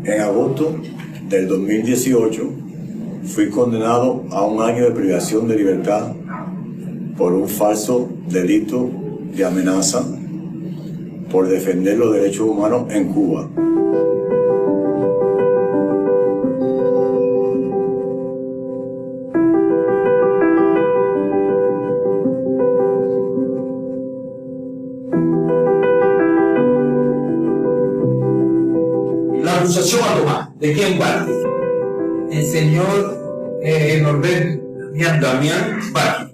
En agosto del 2018 fui condenado a 1 año de privación de libertad por un falso delito de amenaza por defender los derechos humanos en Cuba. La acusación a Tomás, ¿de quién parte? El señor Norbert Damián Baqui.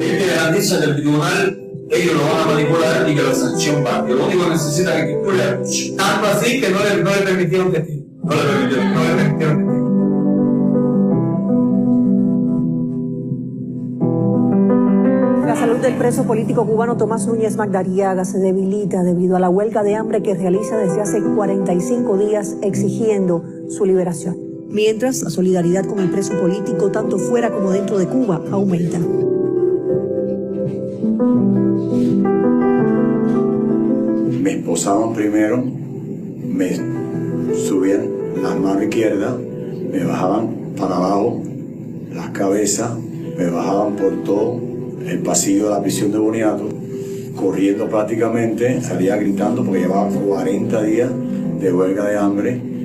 Él garantiza que el tribunal ellos lo van a manipular y que la sanción va. Que lo único que necesita es que tú le escuches. Tanto así que no le permitieron testigo. No le permitieron testigo. La salud del preso político cubano Tomás Núñez Magdariaga se debilita debido a la huelga de hambre que realiza desde hace 45 días exigiendo su liberación. Mientras, la solidaridad con el preso político, tanto fuera como dentro de Cuba, aumenta. Me esposaban primero, me subían las manos izquierdas, me bajaban para abajo las cabezas, me bajaban por todo el pasillo de la prisión de Boniato, corriendo prácticamente, salía gritando porque llevaba 40 días de huelga de hambre.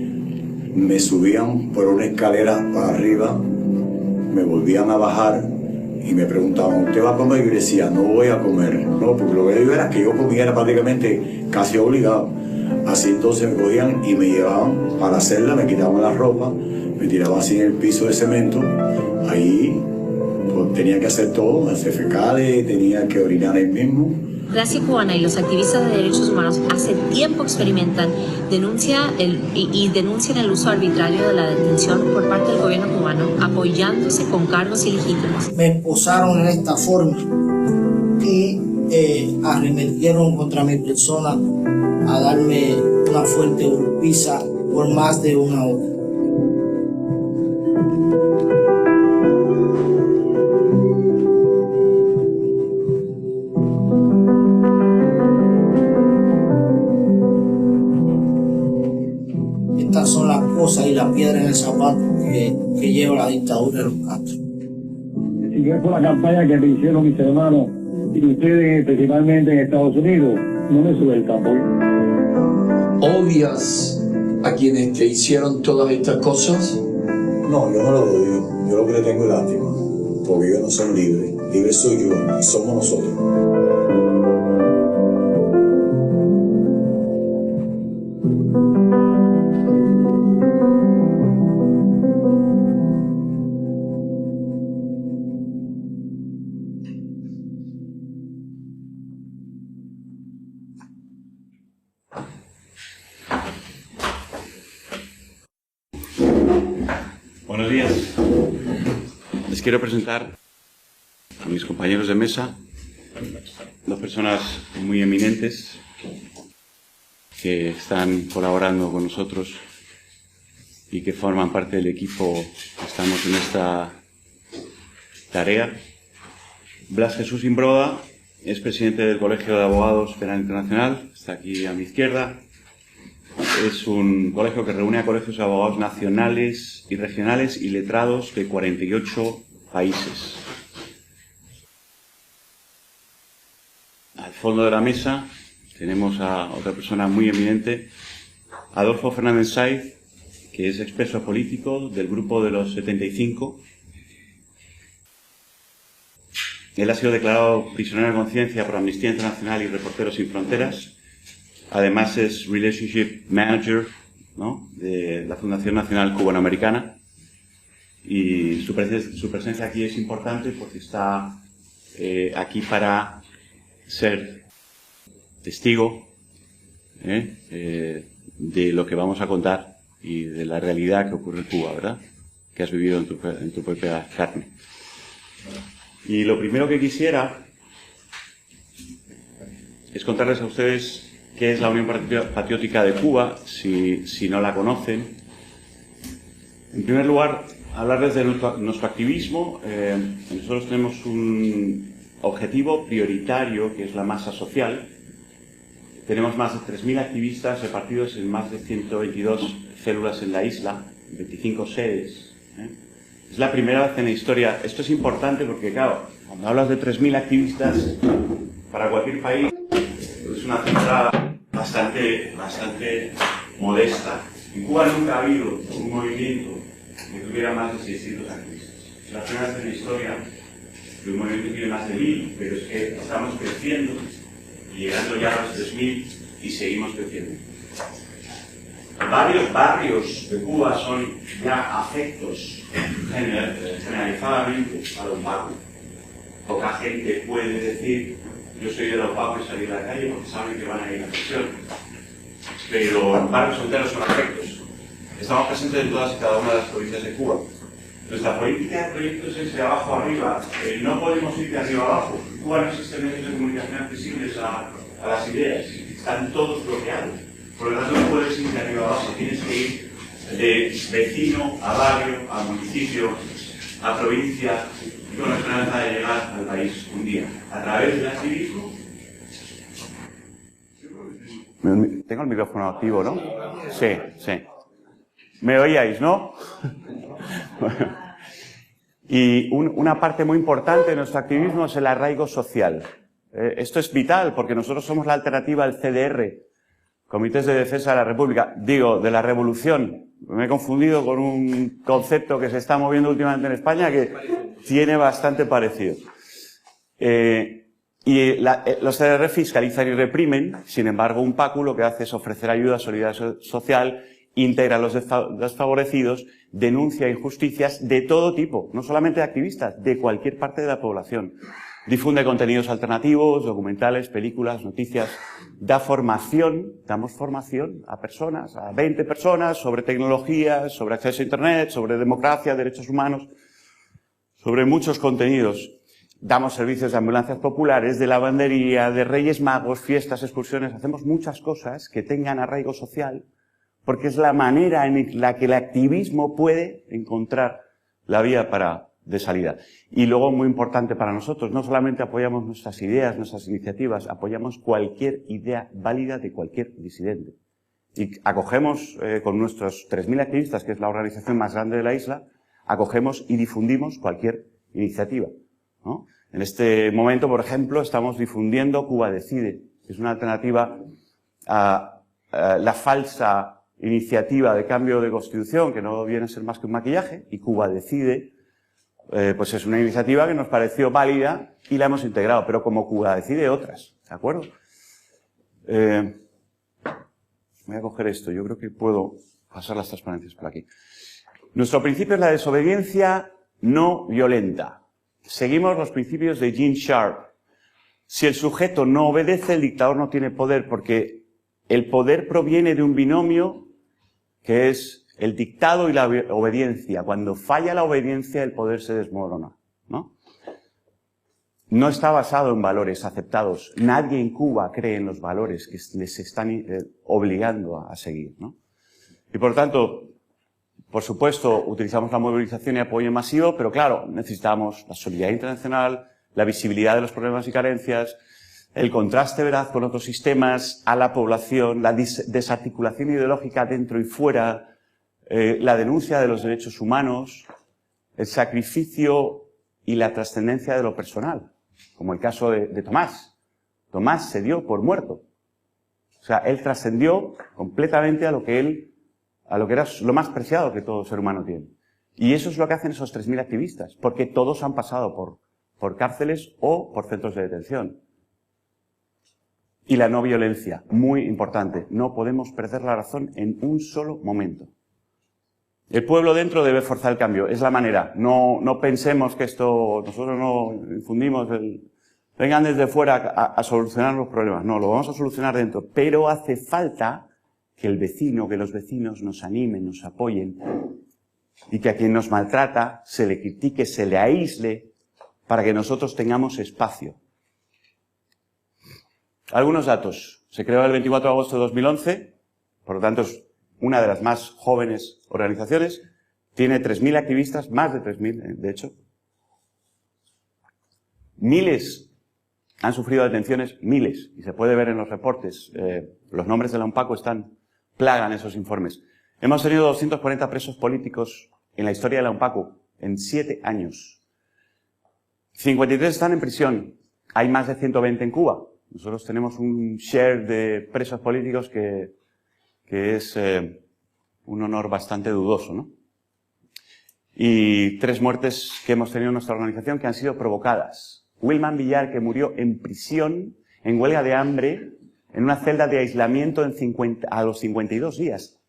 Me subían por una escalera para arriba, me volvían a bajar y me preguntaban, ¿usted va a comer? Y yo decía, no voy a comer, no, porque lo que yo era que yo comiera prácticamente casi obligado. Así entonces me cogían y me llevaban para hacerla, me quitaban la ropa, me tiraban así en el piso de cemento, ahí pues, tenía que hacer todo, hacer fecales, tenía que orinar ahí mismo. Gracia Cubana y los activistas de derechos humanos hace tiempo experimentan, denuncian el uso arbitrario de la detención por parte del gobierno cubano, apoyándose con cargos ilegítimos. Me esposaron en esta forma y arremetieron contra mi persona a darme una fuerte golpiza por más de 1 hora. Estas son las cosas y la piedra en el zapato que lleva la dictadura de los Castro. Si no es por la campaña que me hicieron mis hermanos y ustedes, principalmente en Estados Unidos, no me sueltan. ¿Odias a quienes te hicieron todas estas cosas? No, yo no lo odio, yo lo que le tengo es lástima, porque ellos no son libres, libres soy yo y somos nosotros. Buenos días. Les quiero presentar a mis compañeros de mesa, dos personas muy eminentes que están colaborando con nosotros y que forman parte del equipo que estamos en esta tarea. Blas Jesús Imbroda es presidente del Colegio de Abogados Penal Internacional, está aquí a mi izquierda. Es un colegio que reúne a colegios de abogados nacionales y regionales y letrados de 48 países. Al fondo de la mesa tenemos a otra persona muy eminente, Adolfo Fernández Saiz, que es expreso político del grupo de los 75. Él ha sido declarado prisionero de conciencia por Amnistía Internacional y Reporteros Sin Fronteras. Además es Relationship Manager, ¿no?, de la Fundación Nacional Cubanoamericana. Y su presencia aquí es importante porque está aquí para ser testigo de lo que vamos a contar y de la realidad que ocurre en Cuba, ¿verdad?, que has vivido en tu propia carne. Y lo primero que quisiera es contarles a ustedes qué es la Unión Patriótica de Cuba, si no la conocen. En primer lugar, hablarles de nuestro activismo. Nosotros tenemos un objetivo prioritario, que es la masa social, Tenemos más de 3.000 activistas repartidos en más de 122 células en la isla, 25 sedes. Es la primera vez en la historia. Esto es importante porque, claro, cuando hablas de 3.000 activistas para cualquier país, es una cifra bastante modesta. En Cuba nunca ha habido un movimiento que tuviera más de 600 activistas. Es la primera vez en la historia que un movimiento tiene más de 1.000, pero es que estamos creciendo, llegando ya a los 3.000 y seguimos creciendo. Varios barrios de Cuba son ya afectos generalizadamente a los pagos. Poca gente puede decir, yo soy de los pagos y salir a la calle porque saben que van a ir a prisión. Pero barrios enteros son afectos. Estamos presentes en todas y cada una de las provincias de Cuba. Nuestra política de proyectos es de abajo arriba. No podemos ir de arriba abajo. En Cuba no existen medios de comunicación accesibles a las ideas. Están todos bloqueados. Por lo tanto, no puedes ir de arriba abajo. Tienes que ir de vecino a barrio, a municipio, a provincia, y con la esperanza de llegar al país un día. A través del activismo. Tengo el micrófono activo, ¿no? Sí, sí. ¿Me oíais, no? Y una parte muy importante de nuestro activismo es el arraigo social. Esto es vital porque nosotros somos la alternativa al CDR, Comités de Defensa de la República, digo, de la Revolución. Me he confundido con un concepto que se está moviendo últimamente en España que tiene bastante parecido. Los CDR fiscalizan y reprimen, sin embargo, un PACU lo que hace es ofrecer ayuda, solidaridad social, integra a los desfavorecidos, denuncia injusticias de todo tipo, no solamente de activistas, de cualquier parte de la población. Difunde contenidos alternativos, documentales, películas, noticias, damos formación a personas, a 20 personas, sobre tecnología, sobre acceso a Internet, sobre democracia, derechos humanos, sobre muchos contenidos. Damos servicios de ambulancias populares, de lavandería, de Reyes Magos, fiestas, excursiones, hacemos muchas cosas que tengan arraigo social, porque es la manera en la que el activismo puede encontrar la vía de salida. Y luego, muy importante para nosotros, no solamente apoyamos nuestras ideas, nuestras iniciativas, apoyamos cualquier idea válida de cualquier disidente. Y acogemos, con nuestros 3.000 activistas, que es la organización más grande de la isla, acogemos y difundimos cualquier iniciativa, ¿no? En este momento, por ejemplo, estamos difundiendo Cuba Decide, que es una alternativa a la falsa iniciativa de cambio de constitución, que no viene a ser más que un maquillaje, y Cuba Decide, pues es una iniciativa que nos pareció válida y la hemos integrado, pero como Cuba Decide otras, ¿de acuerdo? Voy a coger esto, yo creo que puedo pasar las transparencias por aquí. Nuestro principio es la desobediencia no violenta. Seguimos los principios de Gene Sharp. Si el sujeto no obedece, el dictador no tiene poder, porque el poder proviene de un binomio que es el dictado y la obediencia. Cuando falla la obediencia, el poder se desmorona, ¿no? No está basado en valores aceptados. Nadie en Cuba cree en los valores que les están obligando a seguir, ¿no? Y por tanto, por supuesto, utilizamos la movilización y apoyo masivo, pero claro, necesitamos la solidaridad internacional, la visibilidad de los problemas y carencias, el contraste veraz con otros sistemas, a la población, la desarticulación ideológica dentro y fuera, la denuncia de los derechos humanos, el sacrificio y la trascendencia de lo personal, como el caso de Tomás. Tomás se dio por muerto. O sea, él trascendió completamente a lo que era lo más preciado que todo ser humano tiene. Y eso es lo que hacen esos 3.000 activistas, porque todos han pasado por cárceles o por centros de detención. Y la no violencia, muy importante. No podemos perder la razón en un solo momento. El pueblo dentro debe forzar el cambio, es la manera. No pensemos que nosotros no infundimos vengan desde fuera a solucionar los problemas. No, lo vamos a solucionar dentro. Pero hace falta que los vecinos nos animen, nos apoyen, y que a quien nos maltrata se le critique, se le aísle, para que nosotros tengamos espacio. Algunos datos. Se creó el 24 de agosto de 2011, por lo tanto es una de las más jóvenes organizaciones, tiene 3.000 activistas, más de 3.000 de hecho, miles han sufrido detenciones miles, y se puede ver en los reportes. Los nombres de la UNPACU plagan esos informes. Hemos tenido 240 presos políticos en la historia de la UNPACU, en 7 años. 53 están en prisión. Hay más de 120 en Cuba. Nosotros tenemos un share de presos políticos que es un honor bastante dudoso, ¿no? Y 3 muertes que hemos tenido en nuestra organización que han sido provocadas. Wilman Villar, que murió en prisión, en huelga de hambre, en una celda de aislamiento a los 52 días.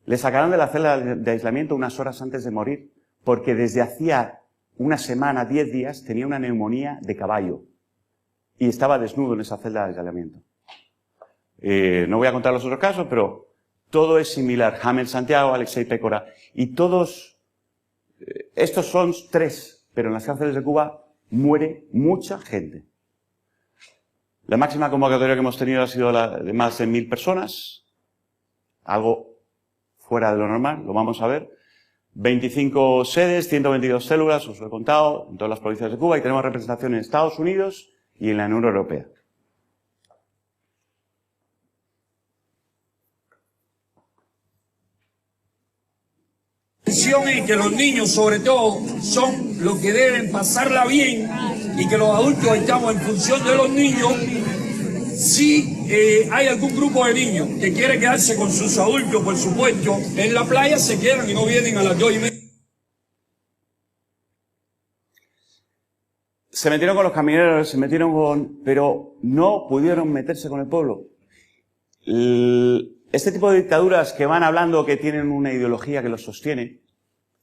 Le sacaron de la celda de aislamiento unas horas antes de morir, porque desde hacía una semana, 10 días, tenía una neumonía de caballo. Y estaba desnudo en esa celda de aislamiento. No voy a contar los otros casos, pero todo es similar. Hamel Santiago, Alexei Pécora, y todos, estos son 3, pero en las cárceles de Cuba muere mucha gente. La máxima convocatoria que hemos tenido ha sido la de más de 1000 personas, algo fuera de lo normal, lo vamos a ver. 25 sedes, 122 células, os lo he contado, en todas las provincias de Cuba, y tenemos representación en Estados Unidos y en la Unión Europea. En que los niños, sobre todo, son los que deben pasarla bien y que los adultos estamos en función de los niños. Si hay algún grupo de niños que quiere quedarse con sus adultos, por supuesto, en la playa se quedan y no vienen a las 2:30. Se metieron con los camioneros, pero no pudieron meterse con el pueblo. Este tipo de dictaduras que van hablando que tienen una ideología que los sostiene,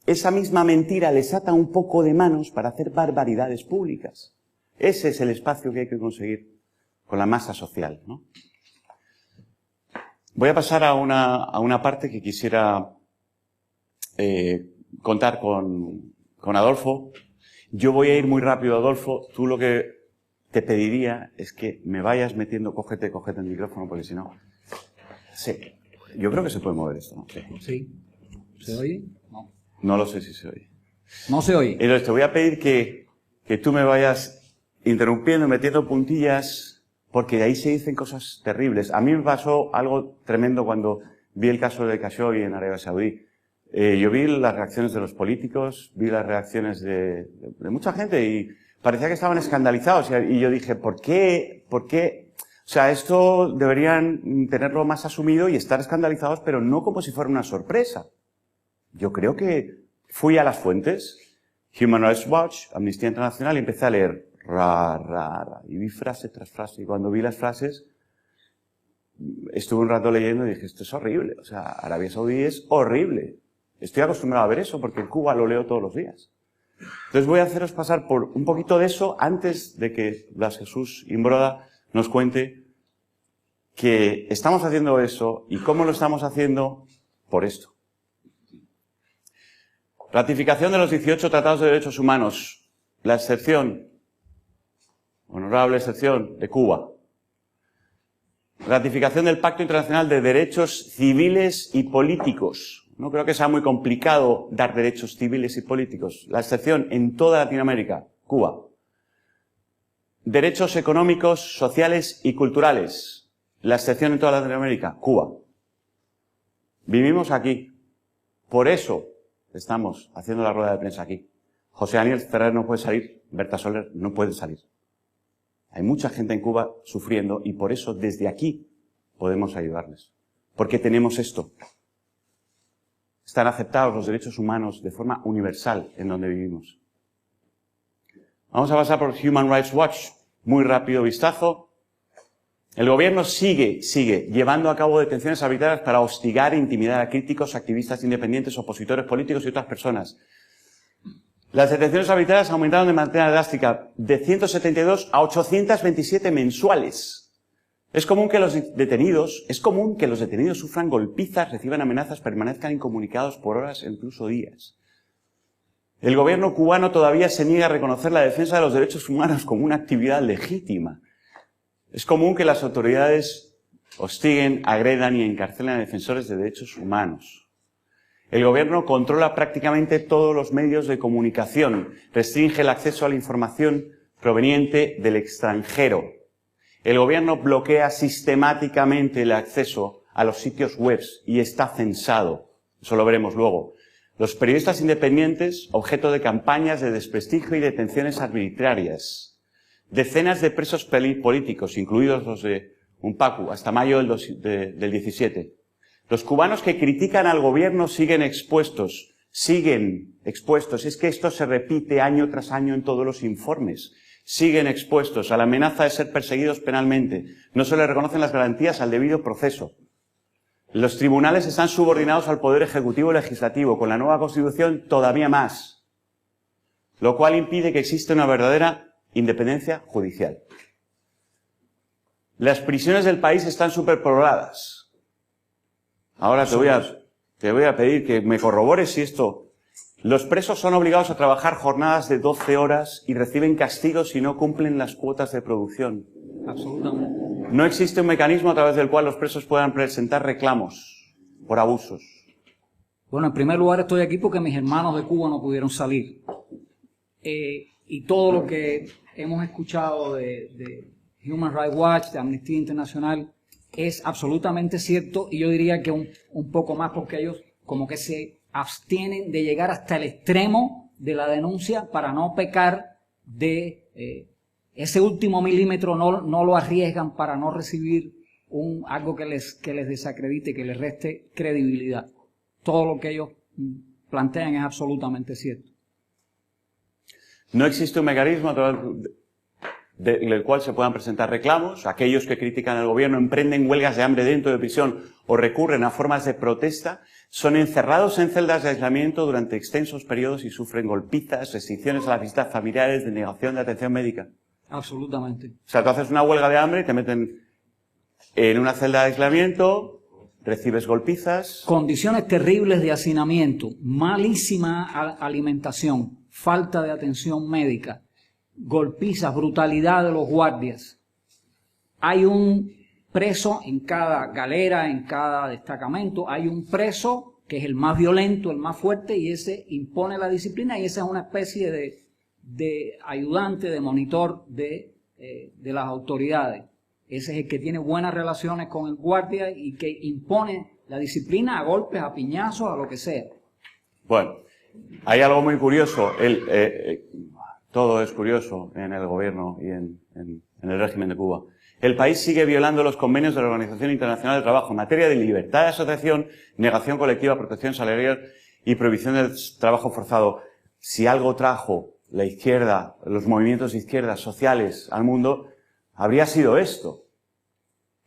esa misma mentira les ata un poco de manos para hacer barbaridades públicas. Ese es el espacio que hay que conseguir con la masa social, ¿no? Voy a pasar a una parte que quisiera contar con Adolfo. Yo voy a ir muy rápido, Adolfo. Tú lo que te pediría es que me vayas metiendo, cógete el micrófono, porque si no... Sí, yo creo que se puede mover esto, ¿no? Sí. ¿Se oye? No. No lo sé si se oye. No se oye. Entonces te voy a pedir que tú me vayas interrumpiendo, metiendo puntillas, porque ahí se dicen cosas terribles. A mí me pasó algo tremendo cuando vi el caso de Khashoggi en Arabia Saudí. Yo vi las reacciones de los políticos, vi las reacciones de mucha gente y parecía que estaban escandalizados. Y yo dije, ¿por qué? O sea, esto deberían tenerlo más asumido y estar escandalizados, pero no como si fuera una sorpresa. Yo creo que fui a las fuentes, Human Rights Watch, Amnistía Internacional, y empecé a leer, y vi frase tras frase. Y cuando vi las frases, estuve un rato leyendo y dije, esto es horrible. O sea, Arabia Saudí es horrible. Estoy acostumbrado a ver eso porque en Cuba lo leo todos los días. Entonces voy a haceros pasar por un poquito de eso antes de que Blas Jesús Imbroda nos cuente que estamos haciendo eso y cómo lo estamos haciendo por esto. Ratificación de los 18 tratados de derechos humanos. La excepción, honorable excepción, de Cuba. Ratificación del Pacto Internacional de Derechos Civiles y Políticos. No creo que sea muy complicado dar derechos civiles y políticos. La excepción en toda Latinoamérica, Cuba. Derechos económicos, sociales y culturales. La excepción en toda Latinoamérica, Cuba. Vivimos aquí. Por eso estamos haciendo la rueda de prensa aquí. José Daniel Ferrer no puede salir, Berta Soler no puede salir. Hay mucha gente en Cuba sufriendo y por eso desde aquí podemos ayudarles. Porque tenemos esto. Están aceptados los derechos humanos de forma universal en donde vivimos. Vamos a pasar por Human Rights Watch. Muy rápido vistazo. El gobierno sigue llevando a cabo detenciones arbitrarias para hostigar e intimidar a críticos, activistas independientes, opositores políticos y otras personas. Las detenciones arbitrarias aumentaron de manera drástica, de 172 a 827 mensuales. Es común que los detenidos sufran golpizas, reciban amenazas, permanezcan incomunicados por horas e incluso días. El gobierno cubano todavía se niega a reconocer la defensa de los derechos humanos como una actividad legítima. Es común que las autoridades hostiguen, agredan y encarcelen a defensores de derechos humanos. El gobierno controla prácticamente todos los medios de comunicación, restringe el acceso a la información proveniente del extranjero. El gobierno bloquea sistemáticamente el acceso a los sitios web y está censado. Eso lo veremos luego. Los periodistas independientes, objeto de campañas de desprestigio y detenciones arbitrarias. Decenas de presos políticos, incluidos los de Unpacu, hasta mayo del 17. Los cubanos que critican al gobierno siguen expuestos. Es que esto se repite año tras año en todos los informes. Siguen expuestos a la amenaza de ser perseguidos penalmente. No se les reconocen las garantías al debido proceso. Los tribunales están subordinados al poder ejecutivo y legislativo, con la nueva Constitución todavía más, lo cual impide que exista una verdadera independencia judicial. Las prisiones del país están superpobladas. Ahora te voy a pedir que me corrobores si esto... Los presos son obligados a trabajar jornadas de 12 horas y reciben castigos si no cumplen las cuotas de producción. Absolutamente. No existe un mecanismo a través del cual los presos puedan presentar reclamos por abusos. Bueno, en primer lugar estoy aquí porque mis hermanos de Cuba no pudieron salir. Y todo lo que hemos escuchado de Human Rights Watch, de Amnistía Internacional, es absolutamente cierto, y yo diría que un poco más, porque ellos como que se abstienen de llegar hasta el extremo de la denuncia para no pecar de ese último milímetro, no lo arriesgan para no recibir algo que les desacredite, que les reste credibilidad. Todo lo que ellos plantean es absolutamente cierto. No existe un mecanismo a través del cual se puedan presentar reclamos. Aquellos que critican al gobierno emprenden huelgas de hambre dentro de prisión o recurren a formas de protesta, son encerrados en celdas de aislamiento durante extensos periodos y sufren golpizas, restricciones a las visitas familiares, denegación de atención médica. Absolutamente. O sea, tú haces una huelga de hambre y te meten en una celda de aislamiento, recibes golpizas. Condiciones terribles de hacinamiento, malísima alimentación, falta de atención médica, golpizas, brutalidad de los guardias. Hay un preso en cada galera, en cada destacamento, hay un preso que es el más violento, el más fuerte, y ese impone la disciplina, y esa es una especie de ayudante, de monitor de las autoridades. Ese es el que tiene buenas relaciones con el guardia y que impone la disciplina a golpes, a piñazos, a lo que sea. Bueno, hay algo muy curioso. Todo es curioso en el gobierno y en el régimen de Cuba. El país sigue violando los convenios de la Organización Internacional del Trabajo en materia de libertad de asociación, negación colectiva, protección salarial y prohibición del trabajo forzado. Si algo trajo la izquierda, los movimientos de izquierda sociales al mundo, habría sido esto.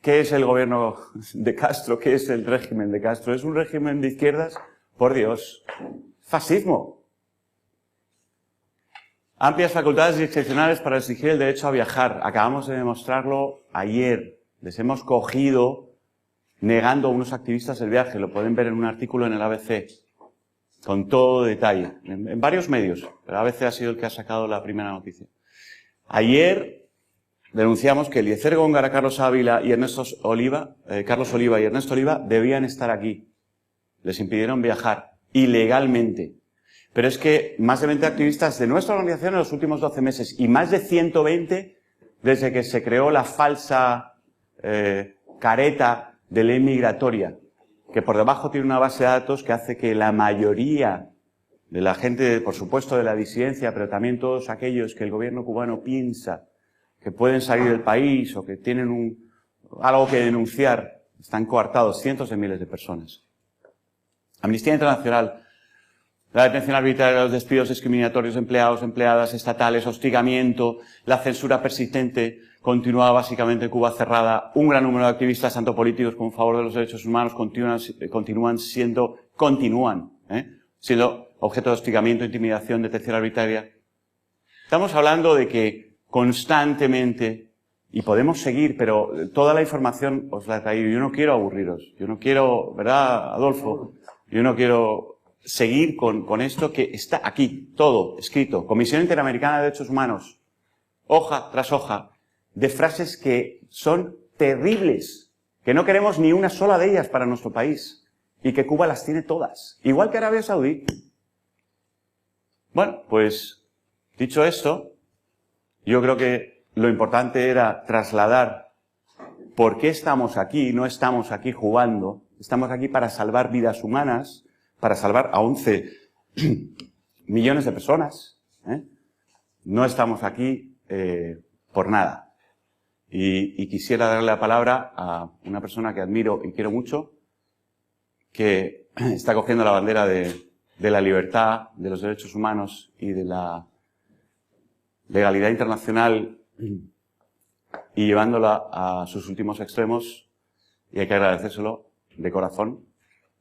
¿Qué es el gobierno de Castro? ¿Qué es el régimen de Castro? ¿Es un régimen de izquierdas? Por Dios. Fascismo. Amplias facultades discrecionales para exigir el derecho a viajar. Acabamos de demostrarlo ayer. Les hemos cogido negando a unos activistas el viaje. Lo pueden ver en un artículo en el ABC. Con todo detalle. En varios medios. Pero ABC ha sido el que ha sacado la primera noticia. Ayer denunciamos que Eliezer Góngora, Carlos Oliva y Ernesto Oliva debían estar aquí. Les impidieron viajar ilegalmente. Pero es que más de 20 activistas de nuestra organización en los últimos 12 meses y más de 120 desde que se creó la falsa careta de ley migratoria, que por debajo tiene una base de datos que hace que la mayoría de la gente, por supuesto de la disidencia, pero también todos aquellos que el gobierno cubano piensa que pueden salir del país o que tienen algo que denunciar, están coartados, cientos de miles de personas. Amnistía Internacional, la detención arbitraria, los despidos discriminatorios de empleados, empleadas estatales, hostigamiento, la censura persistente, continúa básicamente en Cuba cerrada. Un gran número de activistas, tanto políticos como en favor de los derechos humanos, continúan siendo objeto de hostigamiento, intimidación, detención arbitraria. Estamos hablando de que constantemente, y podemos seguir, pero toda la información os la he traído. Yo no quiero aburriros. Yo no quiero, ¿verdad, Adolfo? Yo no quiero seguir con esto que está aquí, todo escrito. Comisión Interamericana de Derechos Humanos, hoja tras hoja, de frases que son terribles, que no queremos ni una sola de ellas para nuestro país, y que Cuba las tiene todas, igual que Arabia Saudí. Bueno, pues, dicho esto, yo creo que lo importante era trasladar por qué estamos aquí. No estamos aquí jugando, estamos aquí para salvar vidas humanas, para salvar a 11 millones de personas, ¿eh? No estamos aquí por nada. Y quisiera darle la palabra a una persona que admiro y quiero mucho, que está cogiendo la bandera de la libertad, de los derechos humanos y de la legalidad internacional y llevándola a sus últimos extremos, y hay que agradecérselo de corazón.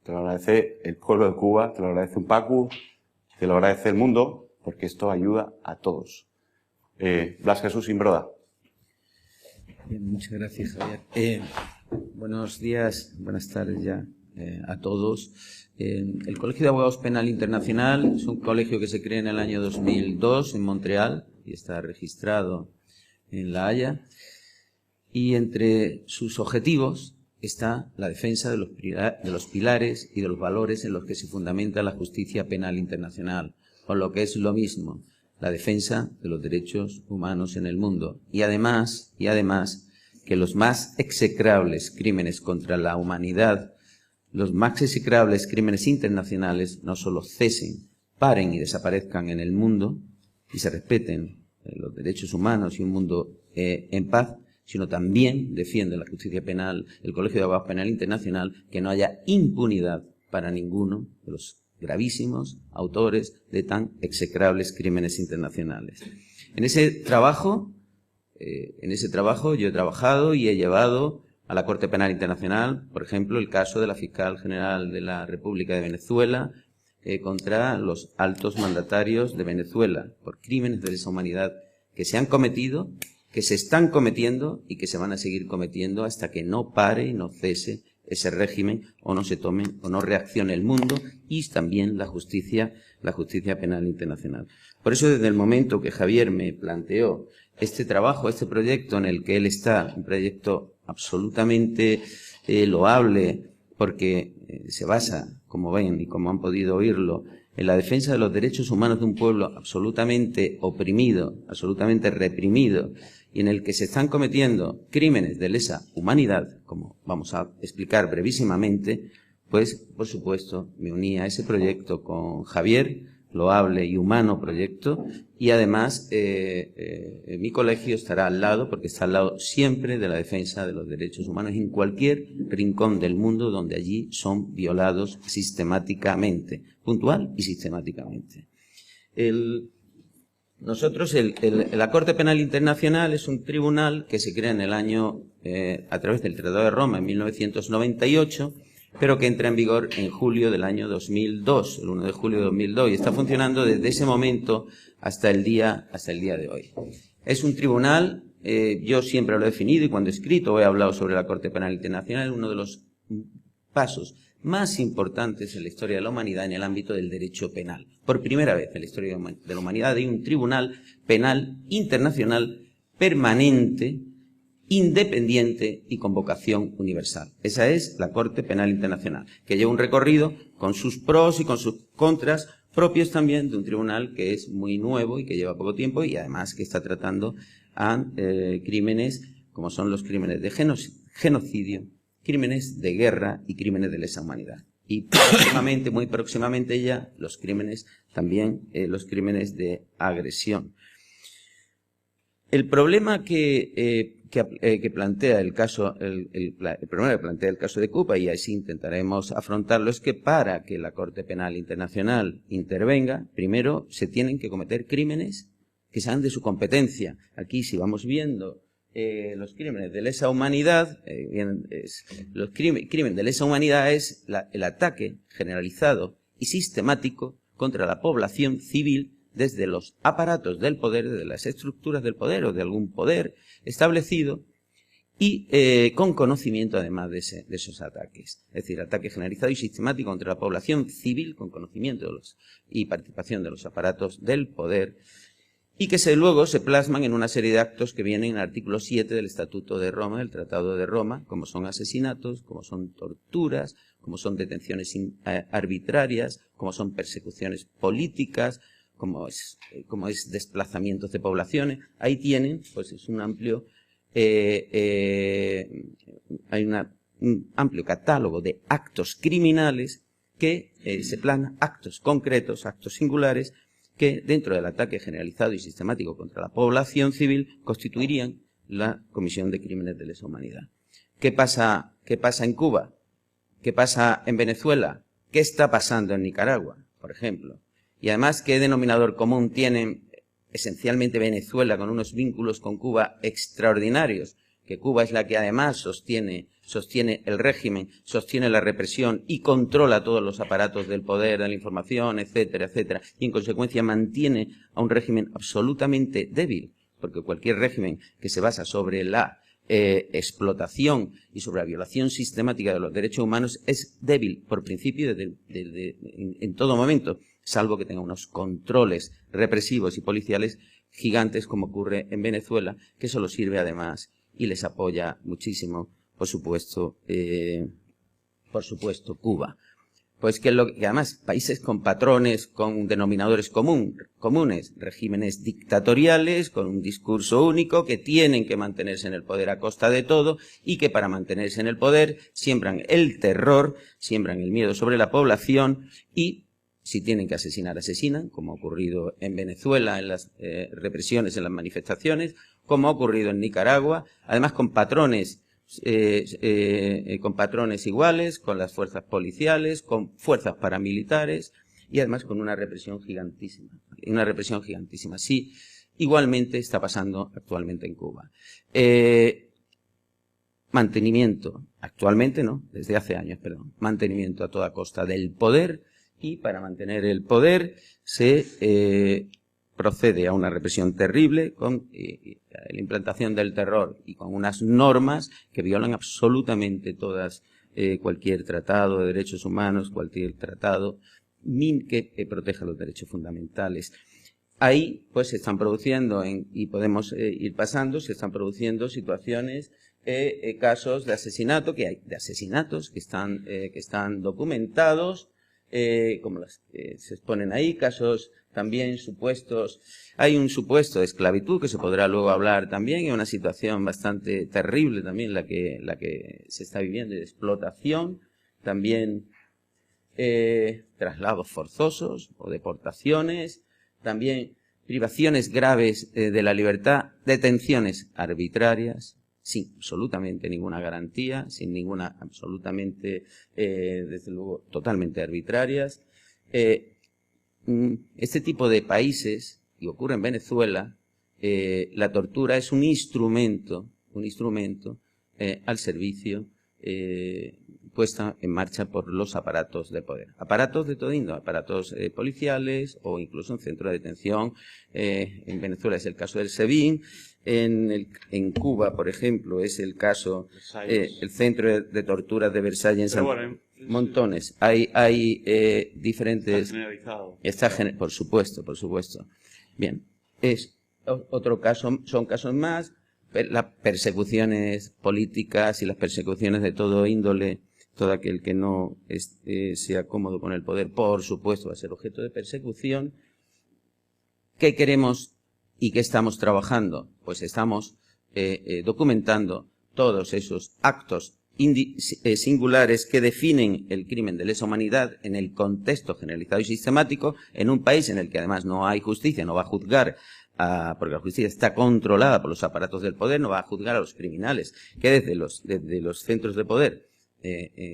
Te lo agradece el pueblo de Cuba, te lo agradece Unpacu, te lo agradece el mundo, porque esto ayuda a todos. Blas Jesús Imbroda. Bien, muchas gracias, Javier. Buenos días, buenas tardes ya a todos. El Colegio de Abogados Penal Internacional es un colegio que se creó en el año 2002 en Montreal y está registrado en La Haya. Y entre sus objetivos está la defensa de los pilares y de los valores en los que se fundamenta la justicia penal internacional, o lo que es lo mismo, la defensa de los derechos humanos en el mundo. Y además, que los más execrables crímenes contra la humanidad, los más execrables crímenes internacionales, no solo cesen, paren y desaparezcan en el mundo y se respeten los derechos humanos y un mundo en paz, sino también defiende la justicia penal, el Colegio de Abogados Penal Internacional, que no haya impunidad para ninguno de los gravísimos autores de tan execrables crímenes internacionales. En ese trabajo yo he trabajado y he llevado a la Corte Penal Internacional, por ejemplo, el caso de la Fiscal General de la República de Venezuela contra los altos mandatarios de Venezuela por crímenes de lesa humanidad que se han cometido, que se están cometiendo y que se van a seguir cometiendo hasta que no pare y no cese ese régimen o no se tome o no reaccione el mundo y también la justicia penal internacional. Por eso, desde el momento que Javier me planteó este trabajo, este proyecto en el que él está, un proyecto absolutamente loable, porque se basa, como ven y como han podido oírlo, en la defensa de los derechos humanos de un pueblo absolutamente oprimido, absolutamente reprimido, y en el que se están cometiendo crímenes de lesa humanidad, como vamos a explicar brevísimamente, pues, por supuesto, me uní a ese proyecto con Javier, loable y humano proyecto, y además mi colegio estará al lado, porque está al lado siempre de la defensa de los derechos humanos en cualquier rincón del mundo donde allí son violados sistemáticamente, puntual y sistemáticamente. La Corte Penal Internacional es un tribunal que se crea en el año, a través del Tratado de Roma en 1998, pero que entra en vigor en julio del año 2002, el 1 de julio de 2002, y está funcionando desde ese momento hasta el día de hoy. Es un tribunal, yo siempre lo he definido y cuando he escrito o he hablado sobre la Corte Penal Internacional, uno de los pasos más importantes en la historia de la humanidad en el ámbito del derecho penal. Por primera vez en la historia de la humanidad hay un tribunal penal internacional permanente, independiente y con vocación universal. Esa es la Corte Penal Internacional, que lleva un recorrido con sus pros y con sus contras, propios también de un tribunal que es muy nuevo y que lleva poco tiempo y además que está tratando a crímenes como son los crímenes de genocidio, crímenes de guerra y crímenes de lesa humanidad. Y próximamente, muy próximamente ya, los crímenes también, los crímenes de agresión. El problema que plantea el caso, el problema que plantea el caso de Cuba, y así intentaremos afrontarlo, es que para que la Corte Penal Internacional intervenga, primero se tienen que cometer crímenes que sean de su competencia. Aquí, si vamos viendo los crímenes de lesa humanidad, los crímenes de lesa humanidad es el ataque generalizado y sistemático contra la población civil desde los aparatos del poder, desde las estructuras del poder o de algún poder establecido y con conocimiento además de esos ataques. Es decir, ataque generalizado y sistemático contra la población civil con conocimiento y participación de los aparatos del poder y que luego se plasman en una serie de actos que vienen en el artículo 7 del Estatuto de Roma, del Tratado de Roma, como son asesinatos, como son torturas, como son detenciones arbitrarias, como son persecuciones políticas, como es desplazamientos de poblaciones. Ahí tienen, pues es un amplio, hay un amplio catálogo de actos criminales que se planan, actos concretos, actos singulares, que dentro del ataque generalizado y sistemático contra la población civil constituirían la comisión de crímenes de lesa humanidad. ¿Qué pasa en Cuba? ¿Qué pasa en Venezuela? ¿Qué está pasando en Nicaragua, por ejemplo? Y además, ¿qué denominador común tienen esencialmente Venezuela con unos vínculos con Cuba extraordinarios? Que Cuba es la que además sostiene el régimen, sostiene la represión y controla todos los aparatos del poder, de la información, etcétera, etcétera, y en consecuencia mantiene a un régimen absolutamente débil, porque cualquier régimen que se basa sobre la explotación y sobre la violación sistemática de los derechos humanos es débil por principio en todo momento, salvo que tenga unos controles represivos y policiales gigantes como ocurre en Venezuela, que eso lo sirve además y les apoya muchísimo, por supuesto, Cuba. Pues que además países con patrones, con denominadores comunes, regímenes dictatoriales, con un discurso único, que tienen que mantenerse en el poder a costa de todo y que para mantenerse en el poder siembran el terror, siembran el miedo sobre la población y si tienen que asesinar, asesinan, como ha ocurrido en Venezuela, en las represiones, en las manifestaciones, como ha ocurrido en Nicaragua, además con patrones iguales, con las fuerzas policiales, con fuerzas paramilitares y además con una represión gigantísima. Sí, igualmente está pasando actualmente en Cuba. Mantenimiento, actualmente no, desde hace años, perdón, mantenimiento a toda costa del poder y para mantener el poder se procede a una represión terrible con la implantación del terror y con unas normas que violan absolutamente cualquier tratado de derechos humanos, cualquier tratado que proteja los derechos fundamentales. Ahí pues se están produciendo, y podemos ir pasando, se están produciendo situaciones, casos de asesinato, de asesinatos que están documentados, como las que se exponen ahí, casos también supuestos, hay un supuesto de esclavitud que se podrá luego hablar también, y una situación bastante terrible también la que se está viviendo, de explotación, también traslados forzosos o deportaciones, también privaciones graves de la libertad, detenciones arbitrarias, sin absolutamente ninguna garantía, sin ninguna absolutamente, desde luego, totalmente arbitrarias. Este tipo de países, y ocurre en Venezuela, la tortura es un instrumento al servicio puesta en marcha por los aparatos de poder. Aparatos de todo índole, aparatos policiales o incluso un centro de detención. En Venezuela es el caso del SEBIN. En Cuba, por ejemplo, es el caso, el centro de tortura de Versalles en montones. Hay diferentes. Está generalizado. Por supuesto. Bien. Es otro caso, son casos más. Las persecuciones políticas y las persecuciones de todo índole. Todo aquel que no sea cómodo con el poder, por supuesto, va a ser objeto de persecución. ¿Qué queremos y qué estamos trabajando? Pues estamos documentando todos esos actos singulares que definen el crimen de lesa humanidad en el contexto generalizado y sistemático, en un país en el que además no hay justicia, no va a juzgar, porque la justicia está controlada por los aparatos del poder, no va a juzgar a los criminales que desde los centros de poder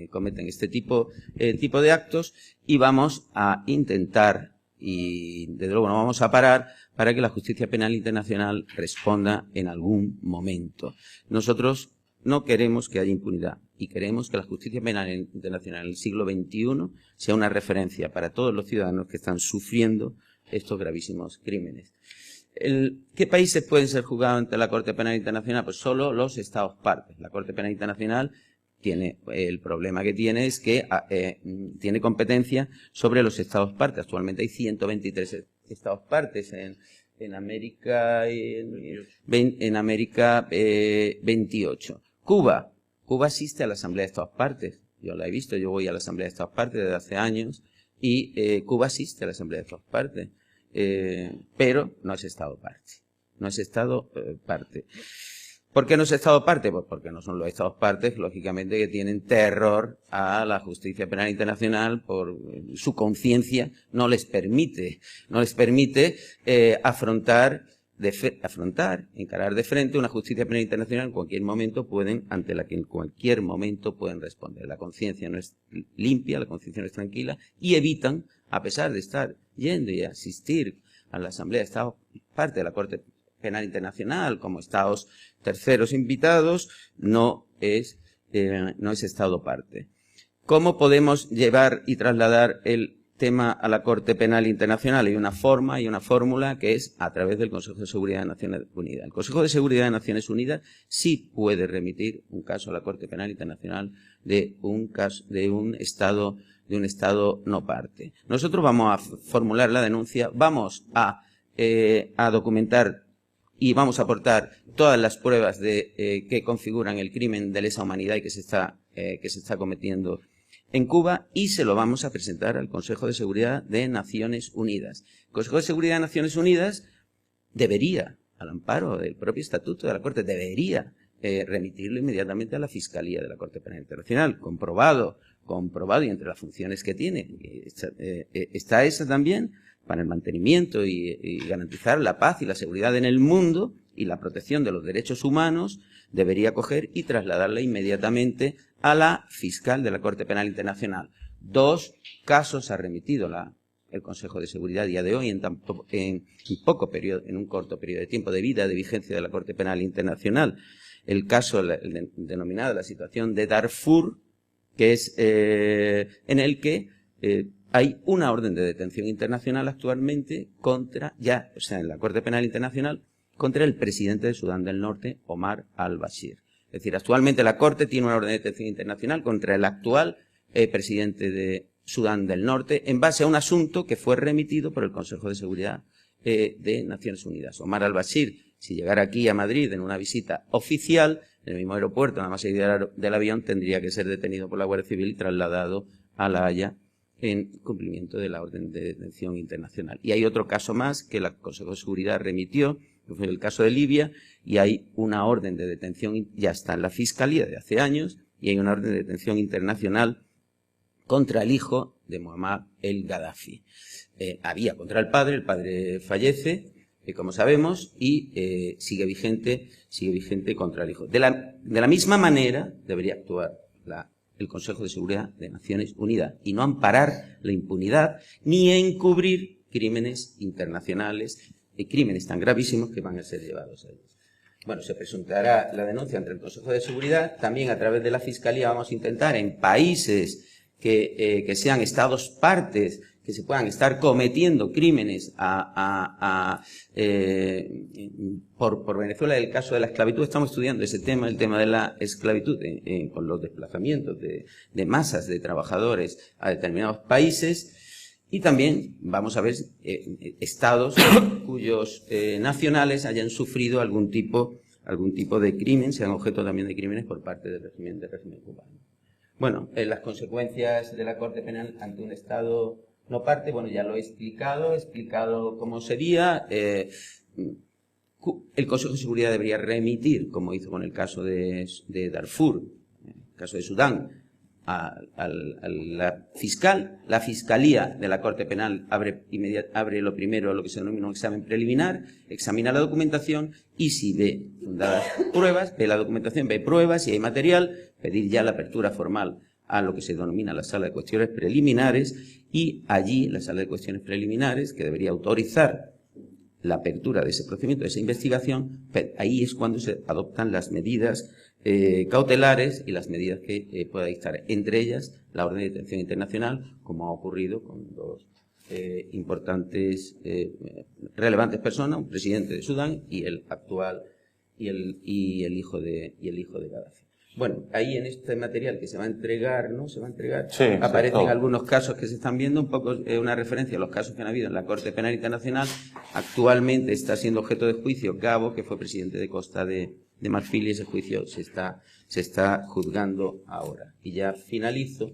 cometen este tipo de actos, y vamos a intentar, y desde luego no vamos a parar, para que la justicia penal internacional responda en algún momento. Nosotros no queremos que haya impunidad y queremos que la justicia penal internacional en el siglo XXI sea una referencia para todos los ciudadanos que están sufriendo estos gravísimos crímenes. ¿Qué países pueden ser juzgados ante la Corte Penal Internacional? Pues solo los Estados partes. La Corte Penal Internacional el problema que tiene es que tiene competencia sobre los Estados partes. Actualmente hay 123 Estados partes en América, en América 28. Cuba asiste a la Asamblea de Estados partes. Yo la he visto, yo voy a la Asamblea de Estados partes desde hace años y Cuba asiste a la Asamblea de Estados partes. pero no es Estado parte. No es Estado parte. ¿Por qué no es Estado parte? Pues porque no son los Estados partes, lógicamente, que tienen terror a la justicia penal internacional por su conciencia, no les permite encarar de frente una justicia penal internacional ante la que en cualquier momento pueden responder. La conciencia no es limpia, la conciencia no es tranquila, y evitan, a pesar de estar yendo y asistir a la Asamblea de Estados parte de la Corte Penal Internacional como Estados terceros invitados, no es Estado parte. ¿Cómo podemos llevar y trasladar el tema a la Corte Penal Internacional? Hay una forma y una fórmula que es a través del Consejo de Seguridad de Naciones Unidas. El Consejo de Seguridad de Naciones Unidas sí puede remitir un caso a la Corte Penal Internacional de un Estado no parte. Nosotros vamos a formular la denuncia, vamos a documentar y vamos a aportar todas las pruebas que configuran el crimen de lesa humanidad y que se está cometiendo en Cuba, y se lo vamos a presentar al Consejo de Seguridad de Naciones Unidas. El Consejo de Seguridad de Naciones Unidas debería, al amparo del propio Estatuto de la Corte, debería remitirlo inmediatamente a la Fiscalía de la Corte Penal Internacional, comprobado, y entre las funciones que tiene está esa también, para el mantenimiento y garantizar la paz y la seguridad en el mundo y la protección de los derechos humanos, debería coger y trasladarla inmediatamente a la fiscal de la Corte Penal Internacional. 2 casos ha remitido el Consejo de Seguridad a día de hoy en un corto periodo de tiempo de vida de vigencia de la Corte Penal Internacional. El caso denominado la situación de Darfur, que es en el que hay una orden de detención internacional actualmente en la Corte Penal Internacional, contra el presidente de Sudán del Norte, Omar al-Bashir. Es decir, actualmente la Corte tiene una orden de detención internacional contra el actual presidente de Sudán del Norte, en base a un asunto que fue remitido por el Consejo de Seguridad de Naciones Unidas. Omar al-Bashir, si llegara aquí a Madrid en una visita oficial, en el mismo aeropuerto, nada más salir del avión, tendría que ser detenido por la Guardia Civil y trasladado a La Haya en cumplimiento de la orden de detención internacional. Y hay otro caso más que el Consejo de Seguridad remitió, que fue el caso de Libia, y hay una orden de detención, ya está en la Fiscalía de hace años, y hay una orden de detención internacional contra el hijo de Muammar el Gaddafi. Había contra el padre fallece, como sabemos, y sigue vigente contra el hijo. De la misma manera debería actuar el Consejo de Seguridad de Naciones Unidas y no amparar la impunidad ni encubrir crímenes internacionales, crímenes tan gravísimos que van a ser llevados a ellos. Bueno, se presentará la denuncia ante el Consejo de Seguridad. También a través de la Fiscalía vamos a intentar en países que sean estados partes, que se puedan estar cometiendo crímenes por Venezuela. El caso de la esclavitud, estamos estudiando ese tema, el tema de la esclavitud, con los desplazamientos de masas de trabajadores a determinados países. Y también vamos a ver estados cuyos nacionales hayan sufrido algún tipo de crimen, sean objeto también de crímenes por parte del régimen cubano. Bueno, las consecuencias de la Corte Penal ante un Estado no parte, bueno, ya lo he explicado cómo sería. El Consejo de Seguridad debería remitir, como hizo con el caso de Darfur, el caso de Sudán, a la fiscal. La Fiscalía de la Corte Penal abre lo primero lo que se denomina un examen preliminar, examina la documentación y si ve fundadas pruebas, ve la documentación, ve pruebas, si hay material, pedir ya la apertura formal a lo que se denomina la Sala de Cuestiones Preliminares, y allí la Sala de Cuestiones Preliminares, que debería autorizar la apertura de ese procedimiento, de esa investigación, ahí es cuando se adoptan las medidas cautelares y las medidas que pueda dictar, entre ellas la orden de detención internacional, como ha ocurrido con 2 importantes, relevantes personas, un presidente de Sudán y el actual y el hijo de Gaddafi. Bueno, ahí en este material que se va a entregar, sí, aparecen algunos casos que se están viendo, un poco una referencia a los casos que han habido en la Corte Penal Internacional. Actualmente está siendo objeto de juicio Gabo, que fue presidente de Costa de Marfil, y ese juicio se está juzgando ahora. Y ya finalizo.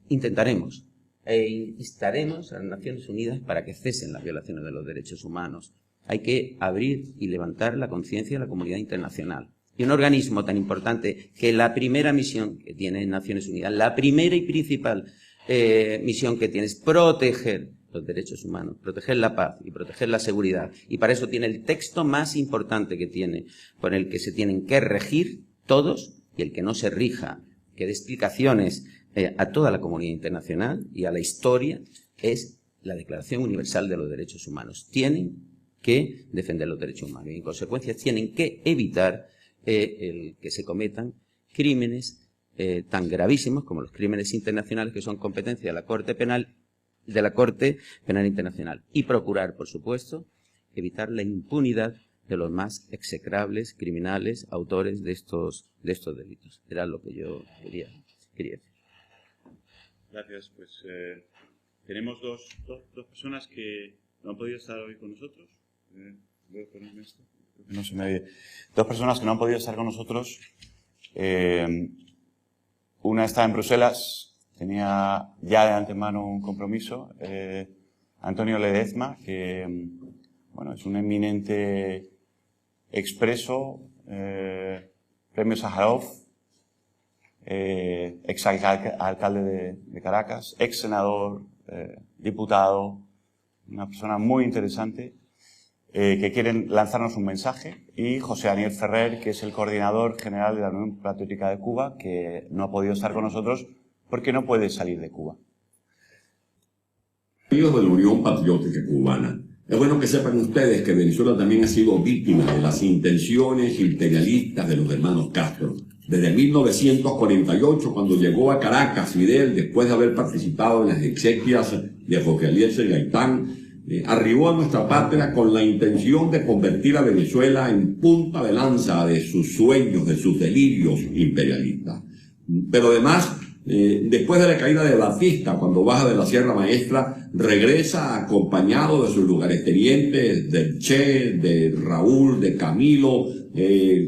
Intentaremos e instaremos a las Naciones Unidas para que cesen las violaciones de los derechos humanos. Hay que abrir y levantar la conciencia de la comunidad internacional. Y un organismo tan importante que la primera misión que tiene Naciones Unidas, la primera y principal misión que tiene es proteger los derechos humanos, proteger la paz y proteger la seguridad. Y para eso tiene el texto más importante que tiene, por el que se tienen que regir todos, y el que no se rija, que dé explicaciones a toda la comunidad internacional y a la historia, es la Declaración Universal de los Derechos Humanos. Tienen que defender los derechos humanos y, en consecuencia, tienen que evitar el que se cometan crímenes tan gravísimos como los crímenes internacionales, que son competencia de la Corte Penal Internacional, y procurar, por supuesto, evitar la impunidad de los más execrables criminales autores de estos delitos. Era lo que yo quería decir. Gracias. Pues tenemos dos personas que no han podido estar hoy con nosotros. Voy a ponerme esto. No se me oye. Dos personas que no han podido estar con nosotros. Una está en Bruselas, tenía ya de antemano un compromiso. Antonio Ledezma, que bueno, es un eminente expreso, premio Sájarov, ex alcalde de Caracas, ex senador, diputado, una persona muy interesante, que quieren lanzarnos un mensaje, y José Daniel Ferrer, que es el coordinador general de la Unión Patriótica de Cuba, que no ha podido estar con nosotros porque no puede salir de Cuba. Amigos de la Unión Patriótica Cubana, es bueno que sepan ustedes que Venezuela también ha sido víctima de las intenciones imperialistas de los hermanos Castro. Desde 1948, cuando llegó a Caracas Fidel, después de haber participado en las exequias de Jorge Eliezer Gaitán, arribó a nuestra patria con la intención de convertir a Venezuela en punta de lanza de sus sueños, de sus delirios imperialistas. Pero además, después de la caída de Batista, cuando baja de la Sierra Maestra, regresa acompañado de sus lugartenientes, del Che, de Raúl, de Camilo,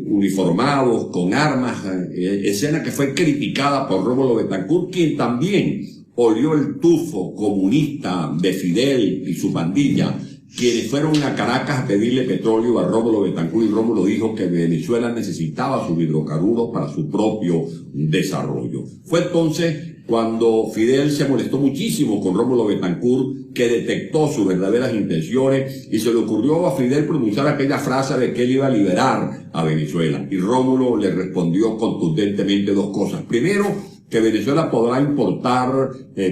uniformados, con armas, escena que fue criticada por Rómulo Betancourt, quien también olió el tufo comunista de Fidel y su pandilla, quienes fueron a Caracas a pedirle petróleo a Rómulo Betancourt, y Rómulo dijo que Venezuela necesitaba sus hidrocarburos para su propio desarrollo. Fue entonces cuando Fidel se molestó muchísimo con Rómulo Betancourt, que detectó sus verdaderas intenciones, y se le ocurrió a Fidel pronunciar aquella frase de que él iba a liberar a Venezuela. Y Rómulo le respondió contundentemente dos cosas. Primero, que Venezuela podrá importar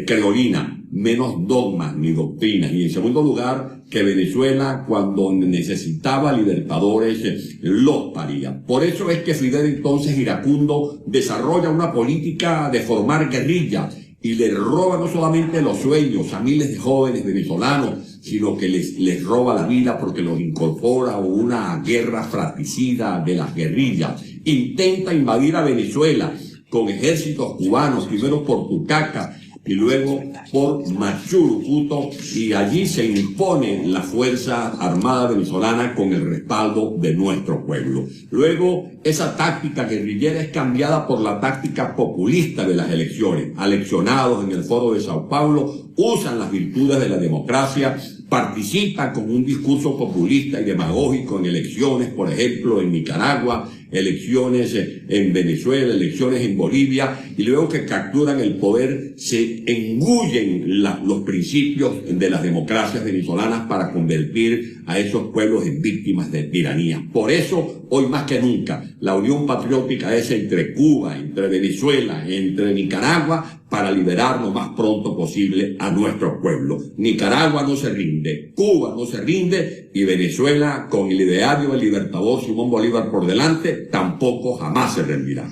creolina, menos dogmas ni doctrinas. Y en segundo lugar, que Venezuela, cuando necesitaba libertadores, los paría. Por eso es que Fidel, entonces iracundo, desarrolla una política de formar guerrillas y le roba no solamente los sueños a miles de jóvenes venezolanos, sino que les roba la vida, porque los incorpora a una guerra fratricida de las guerrillas. Intenta invadir a Venezuela con ejércitos cubanos, primero por Tucaca y luego por Machurucuto, y allí se impone la Fuerza Armada Venezolana con el respaldo de nuestro pueblo. Luego, esa táctica guerrillera es cambiada por la táctica populista de las elecciones. Aleccionados en el Foro de Sao Paulo, usan las virtudes de la democracia, participan con un discurso populista y demagógico en elecciones, por ejemplo, en Nicaragua, elecciones en Venezuela, elecciones en Bolivia, y luego que capturan el poder, se engullen los principios de las democracias venezolanas para convertir a esos pueblos en víctimas de tiranía. Por eso, hoy más que nunca, la unión patriótica es entre Cuba, entre Venezuela, entre Nicaragua, para liberar lo más pronto posible a nuestro pueblo. Nicaragua no se rinde, Cuba no se rinde, y Venezuela, con el ideario del libertador Simón Bolívar por delante, tampoco jamás se rendirá.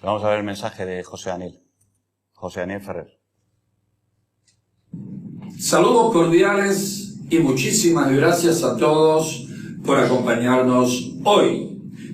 Vamos a ver el mensaje de José Daniel Ferrer. Saludos cordiales y muchísimas gracias a todos por acompañarnos hoy.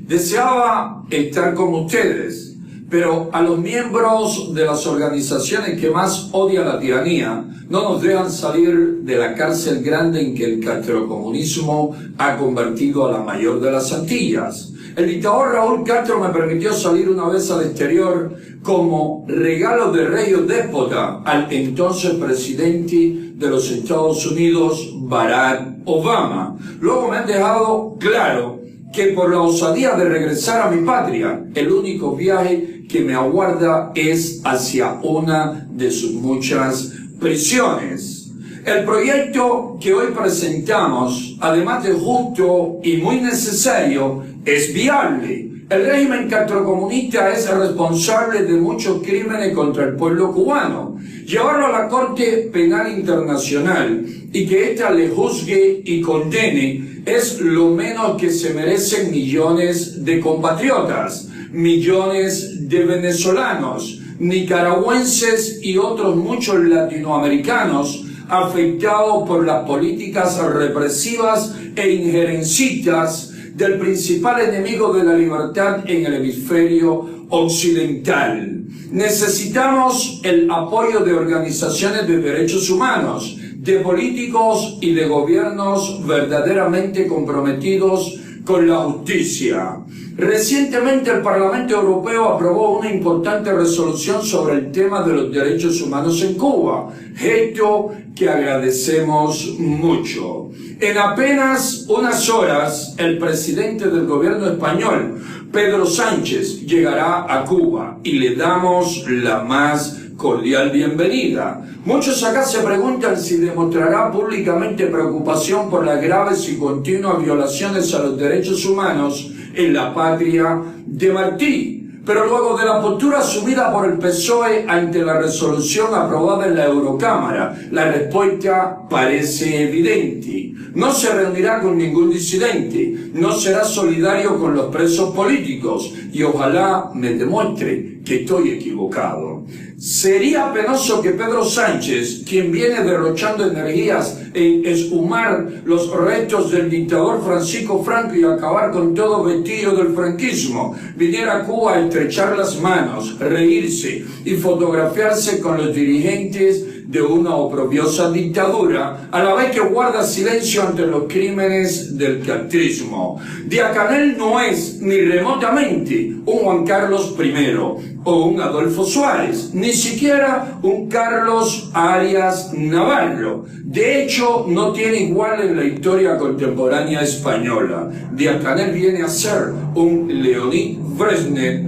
Deseaba estar con ustedes, pero a los miembros de las organizaciones que más odian la tiranía no nos dejan salir de la cárcel grande en que el castrocomunismo ha convertido a la mayor de las Antillas. El dictador Raúl Castro me permitió salir una vez al exterior como regalo de rey o déspota al entonces presidente de los Estados Unidos, Barack Obama. Luego me han dejado claro que por la osadía de regresar a mi patria, el único viaje que me aguarda es hacia una de sus muchas prisiones. El proyecto que hoy presentamos, además de justo y muy necesario, es viable. El régimen castrocomunista es responsable de muchos crímenes contra el pueblo cubano. Llevarlo a la Corte Penal Internacional y que ésta le juzgue y condene es lo menos que se merecen millones de compatriotas, millones de venezolanos, nicaragüenses y otros muchos latinoamericanos afectados por las políticas represivas e injerencistas del principal enemigo de la libertad en el hemisferio occidental. Necesitamos el apoyo de organizaciones de derechos humanos, de políticos y de gobiernos verdaderamente comprometidos con la justicia. Recientemente el Parlamento Europeo aprobó una importante resolución sobre el tema de los derechos humanos en Cuba, gesto que agradecemos mucho. En apenas unas horas, el presidente del gobierno español, Pedro Sánchez, llegará a Cuba y le damos la más cordial bienvenida. Muchos acá se preguntan si demostrará públicamente preocupación por las graves y continuas violaciones a los derechos humanos en la patria de Martí. Pero luego de la postura asumida por el PSOE ante la resolución aprobada en la Eurocámara, la respuesta parece evidente. No se reunirá con ningún disidente, no será solidario con los presos políticos y ojalá me demuestre que estoy equivocado. Sería penoso que Pedro Sánchez, quien viene derrochando energías en esfumar los restos del dictador Francisco Franco y acabar con todo vestigio del franquismo, viniera a Cuba a estrechar las manos, reírse y fotografiarse con los dirigentes de una oprobiosa dictadura, a la vez que guarda silencio ante los crímenes del castrismo. Díaz-Canel no es ni remotamente un Juan Carlos I o un Adolfo Suárez, ni siquiera un Carlos Arias Navarro. De hecho, no tiene igual en la historia contemporánea española. Díaz-Canel viene a ser un Leonid Brezhnev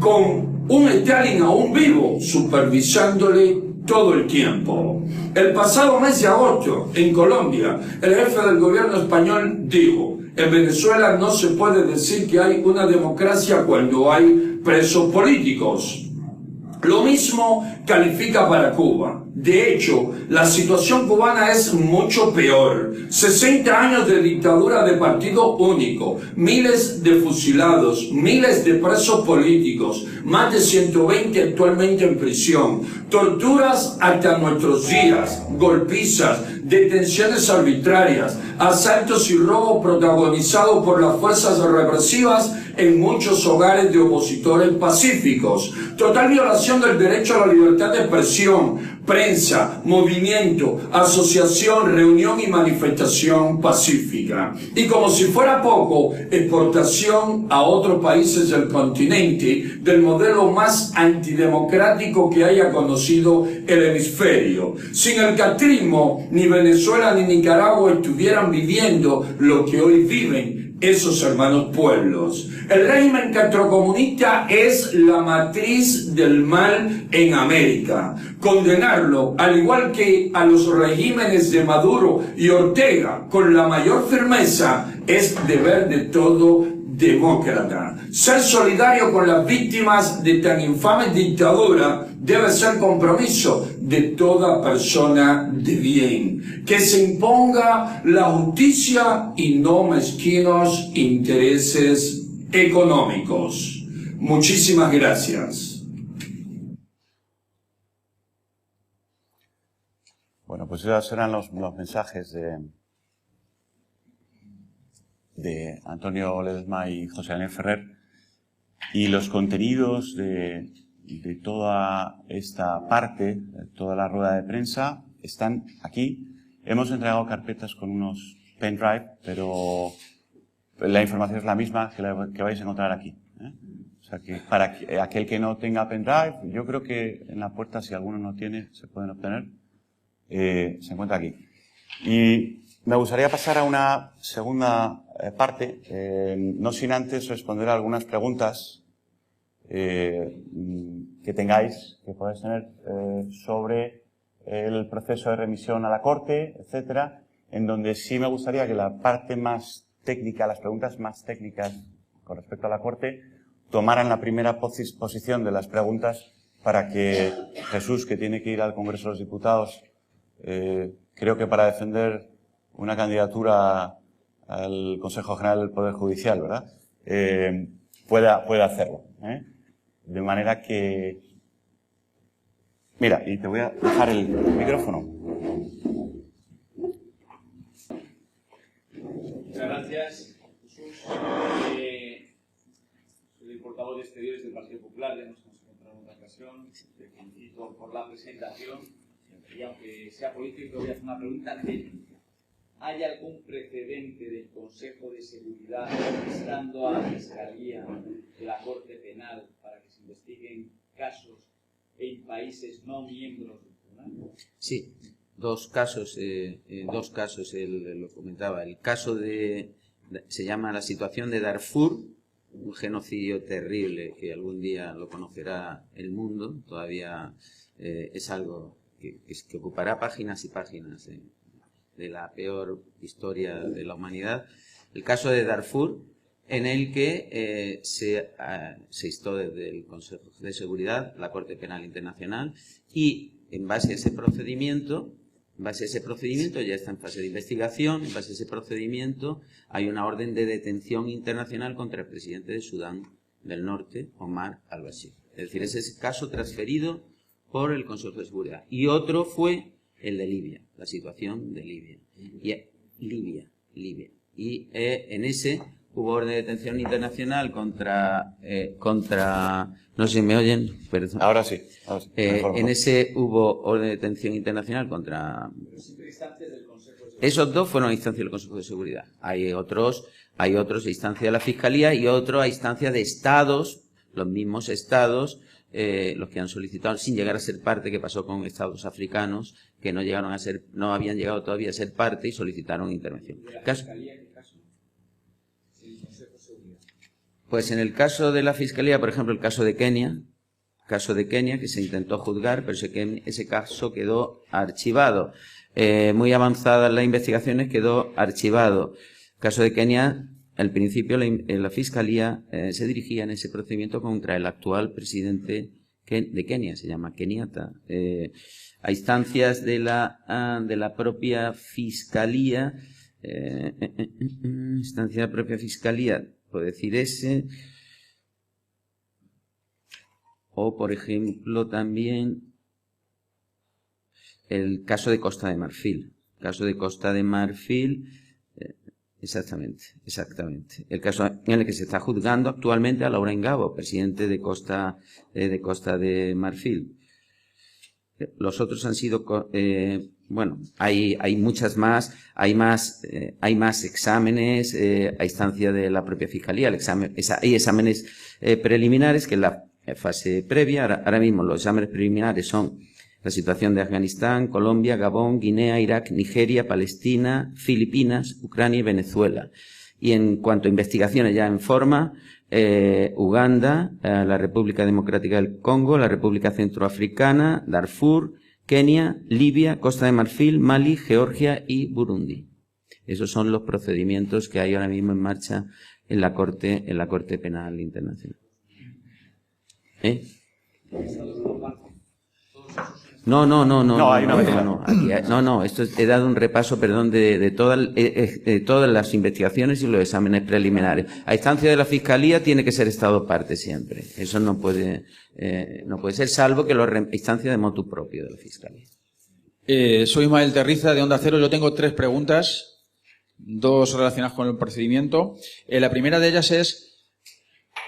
con un Stalin aún vivo supervisándole todo el tiempo. El pasado mes de agosto, en Colombia, el jefe del gobierno español dijo: en Venezuela no se puede decir que hay una democracia cuando hay presos políticos. Lo mismo califica para Cuba. De hecho, la situación cubana es mucho peor. 60 años de dictadura de partido único, miles de fusilados, miles de presos políticos, más de 120 actualmente en prisión, torturas hasta nuestros días, golpizas, detenciones arbitrarias, asaltos y robos protagonizados por las fuerzas represivas en muchos hogares de opositores pacíficos, total violación del derecho a la libertad de expresión, prensa, movimiento, asociación, reunión y manifestación pacífica. Y como si fuera poco, exportación a otros países del continente del modelo más antidemocrático que haya conocido el hemisferio. Sin el castrismo, ni Venezuela ni Nicaragua estuvieran viviendo lo que hoy viven esos hermanos pueblos. El régimen castrocomunista es la matriz del mal en América. Condenarlo, al igual que a los regímenes de Maduro y Ortega, con la mayor firmeza, es deber de todo demócrata. Ser solidario con las víctimas de tan infame dictadura debe ser compromiso de toda persona de bien. Que se imponga la justicia y no mezquinos intereses económicos. Muchísimas gracias. Bueno, pues esos serán los mensajes de Antonio Ledesma y José Daniel Ferrer, y los contenidos de toda esta parte, de toda la rueda de prensa, están aquí. Hemos entregado carpetas con unos pendrive, pero la información es la misma que vais a encontrar aquí. O sea que para aquel que no tenga pendrive, yo creo que en la puerta, si alguno no tiene, se pueden obtener. Se encuentra aquí. Y me gustaría pasar a una segunda parte, no sin antes responder a algunas preguntas que tengáis, que podáis tener sobre el proceso de remisión a la Corte, etcétera, en donde sí me gustaría que la parte más técnica, las preguntas más técnicas con respecto a la Corte, tomaran la primera posición de las preguntas para que Jesús, que tiene que ir al Congreso de los Diputados, creo que para defender una candidatura al Consejo General del Poder Judicial, ¿verdad? Pueda hacerlo. De manera que... Mira, y te voy a dejar el micrófono. Muchas gracias, Jesús. Soy el portavoz de Exteriores del Partido Popular, ya nos hemos encontrado en otra ocasión. Te felicito por la presentación. Y aunque sea político, voy a hacer una pregunta técnica. ¿Hay algún precedente del Consejo de Seguridad instando a la Fiscalía de la Corte Penal para que se investiguen casos en países no miembros del tribunal? Sí, dos casos, él lo comentaba. El caso se llama la situación de Darfur, un genocidio terrible que algún día lo conocerá el mundo. Todavía es algo que ocupará páginas y páginas de la peor historia de la humanidad. El caso de Darfur, en el que se instó desde el Consejo de Seguridad, la Corte Penal Internacional, y en base a ese procedimiento ya está en fase de investigación. En base a ese procedimiento hay una orden de detención internacional contra el presidente de Sudán del Norte, Omar al-Bashir. Es decir, ese es el caso transferido por el Consejo de Seguridad. Y otro fue el de Libia, la situación de Libia. Libia. Y en ese hubo orden de detención internacional contra no sé si me oyen, perdón. Ahora sí. En ese hubo orden de detención internacional contra... Esos dos fueron a instancia del Consejo de Seguridad. Hay otros a instancia de la Fiscalía y otros a instancia de estados, los mismos estados, los que han solicitado, sin llegar a ser parte, que pasó con estados africanos, que no habían llegado todavía a ser parte y solicitaron intervención. Pues en el caso de la Fiscalía, por ejemplo, el caso de Kenia, que se intentó juzgar, pero ese caso quedó archivado. Muy avanzadas las investigaciones, quedó archivado. El caso de Kenia, al principio la Fiscalía se dirigía en ese procedimiento contra el actual presidente de Kenia, se llama Kenyatta. A instancias de la propia Fiscalía, puedo decir ese, o por ejemplo también el caso de Costa de Marfil. Exactamente. El caso en el que se está juzgando actualmente a Laurent Gbagbo, presidente de Costa de Marfil. Los otros han sido, hay muchas más, hay más exámenes a instancia de la propia Fiscalía. Hay exámenes preliminares, que es la fase previa. Ahora mismo los exámenes preliminares son la situación de Afganistán, Colombia, Gabón, Guinea, Irak, Nigeria, Palestina, Filipinas, Ucrania y Venezuela. Y en cuanto a investigaciones ya en forma, Uganda, la República Democrática del Congo, la República Centroafricana, Darfur, Kenia, Libia, Costa de Marfil, Mali, Georgia y Burundi. Esos son los procedimientos que hay ahora mismo en marcha en la Corte Penal Internacional. No, esto he dado un repaso, perdón, de todas las investigaciones y los exámenes preliminares. A instancia de la Fiscalía tiene que ser Estado parte siempre. Eso no puede ser, salvo que a instancia de motu propio de la Fiscalía. Soy Ismael Terriza, de Onda Cero. Yo tengo 3 preguntas, 2 relacionadas con el procedimiento. La primera de ellas es,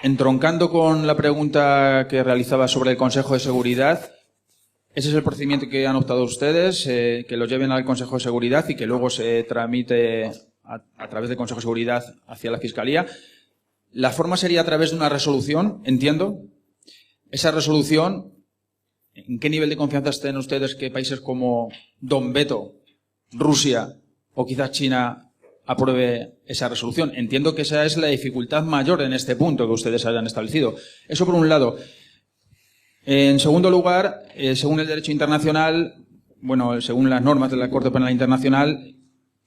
entroncando con la pregunta que realizaba sobre el Consejo de Seguridad, ese es el procedimiento que han optado ustedes, que lo lleven al Consejo de Seguridad y que luego se tramite a través del Consejo de Seguridad hacia la Fiscalía. La forma sería a través de una resolución, entiendo. Esa resolución, ¿en qué nivel de confianza estén ustedes que países como Don Beto, Rusia o quizás China apruebe esa resolución? Entiendo que esa es la dificultad mayor en este punto que ustedes hayan establecido. Eso por un lado. En segundo lugar, según el derecho internacional, bueno, según las normas de la Corte Penal Internacional,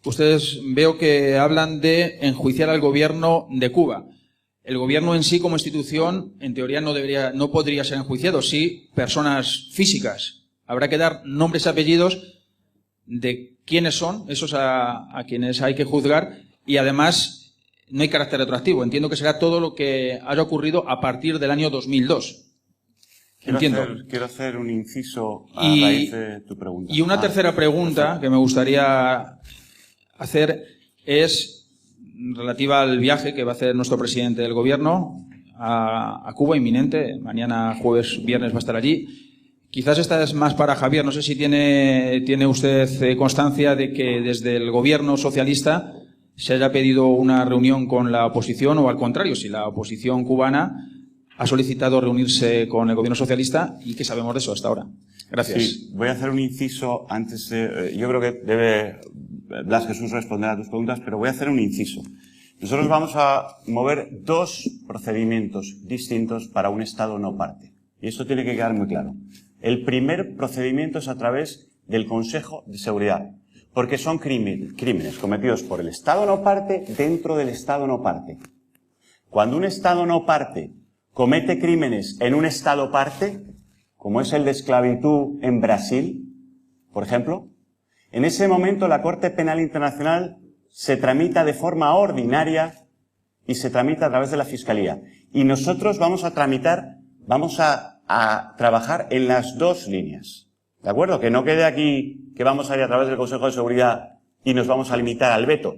ustedes veo que hablan de enjuiciar al gobierno de Cuba. El gobierno en sí como institución, en teoría, no podría ser enjuiciado, sí personas físicas. Habrá que dar nombres y apellidos de quiénes son, esos a quienes hay que juzgar, y además no hay carácter retroactivo. Entiendo que será todo lo que haya ocurrido a partir del año 2002. Quiero hacer un inciso a raíz de tu pregunta. Y una tercera pregunta que me gustaría hacer es relativa al viaje que va a hacer nuestro presidente del gobierno a Cuba, inminente. Mañana, jueves, viernes va a estar allí. Quizás esta es más para Javier. No sé si tiene usted constancia de que desde el gobierno socialista se haya pedido una reunión con la oposición, o al contrario, si la oposición cubana ha solicitado reunirse con el gobierno socialista, y qué sabemos de eso hasta ahora. Gracias. Sí, voy a hacer un inciso antes de... yo creo que debe Blas Jesús responder a tus preguntas, pero voy a hacer un inciso. Nosotros vamos a mover dos procedimientos distintos para un Estado no parte. Y esto tiene que quedar muy claro. El primer procedimiento es a través del Consejo de Seguridad, porque son crímenes cometidos por el Estado no parte dentro del Estado no parte. Cuando un Estado no parte comete crímenes en un Estado parte, como es el de esclavitud en Brasil, por ejemplo, en ese momento la Corte Penal Internacional se tramita de forma ordinaria y se tramita a través de la Fiscalía. Y nosotros vamos a trabajar en las dos líneas. ¿De acuerdo? Que no quede aquí que vamos a ir a través del Consejo de Seguridad y nos vamos a limitar al veto.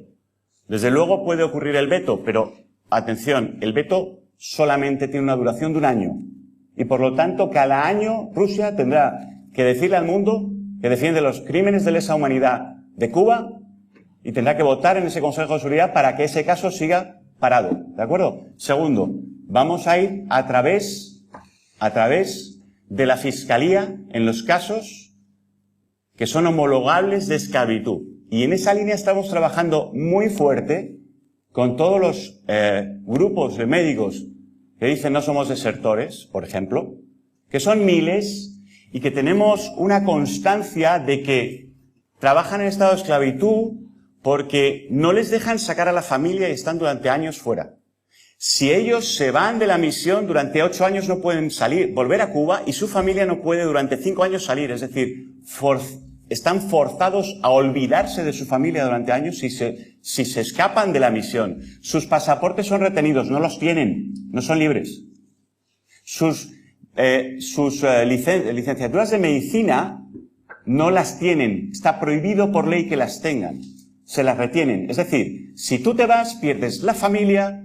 Desde luego puede ocurrir el veto, pero atención, el veto solamente tiene una duración de 1 año. Y por lo tanto, cada año Rusia tendrá que decirle al mundo que defiende los crímenes de lesa humanidad de Cuba y tendrá que votar en ese Consejo de Seguridad para que ese caso siga parado. ¿De acuerdo? Segundo, vamos a ir a través de la Fiscalía en los casos que son homologables de esclavitud. Y en esa línea estamos trabajando muy fuerte con todos los grupos de médicos que dicen no somos desertores, por ejemplo, que son miles y que tenemos una constancia de que trabajan en estado de esclavitud porque no les dejan sacar a la familia y están durante años fuera. Si ellos se van de la misión durante 8 años no pueden salir, volver a Cuba, y su familia no puede durante 5 años salir, es decir, están forzados a olvidarse de su familia durante años si se escapan de la misión. Sus pasaportes son retenidos, no los tienen, no son libres. Sus licenciaturas de medicina no las tienen, está prohibido por ley que las tengan, se las retienen. Es decir, si tú te vas, pierdes la familia,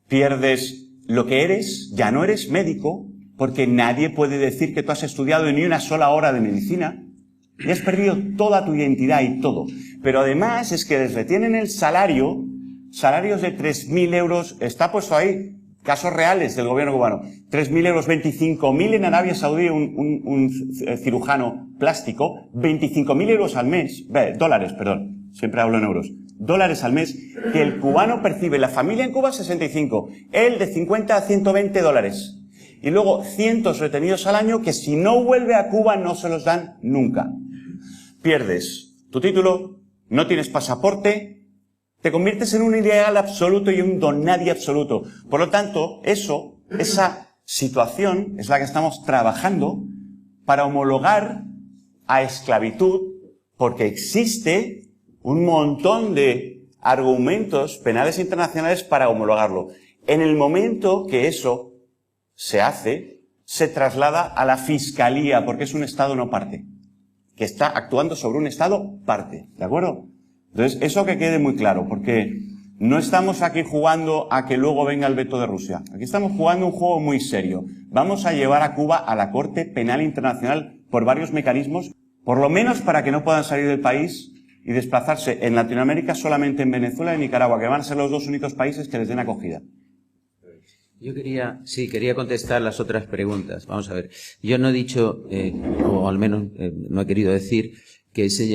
pierdes lo que eres, ya no eres médico, porque nadie puede decir que tú has estudiado ni una sola hora de medicina, y has perdido toda tu identidad y todo. Pero además es que les retienen el salario, salarios de 3.000 euros, está puesto ahí, casos reales del gobierno cubano, 3.000 euros, 25.000 en Arabia Saudí, un cirujano plástico, 25.000 euros al mes, dólares, perdón, siempre hablo en euros, dólares al mes, que el cubano percibe, la familia en Cuba 65, él de 50 a 120 dólares. Y luego cientos retenidos al año que si no vuelve a Cuba no se los dan nunca. Pierdes tu título, no tienes pasaporte, te conviertes en un ilegal absoluto y un donadie absoluto. Por lo tanto, esa situación es la que estamos trabajando para homologar a esclavitud, porque existe un montón de argumentos penales internacionales para homologarlo. En el momento que eso se hace, se traslada a la Fiscalía, porque es un Estado no parte, que está actuando sobre un Estado parte, ¿de acuerdo? Entonces, eso que quede muy claro, porque no estamos aquí jugando a que luego venga el veto de Rusia. Aquí estamos jugando un juego muy serio. Vamos a llevar a Cuba a la Corte Penal Internacional por varios mecanismos, por lo menos para que no puedan salir del país y desplazarse en Latinoamérica solamente en Venezuela y Nicaragua, que van a ser los dos únicos países que les den acogida. Yo quería contestar las otras preguntas. Vamos a ver. Yo no he dicho, o al menos no he querido decir, que se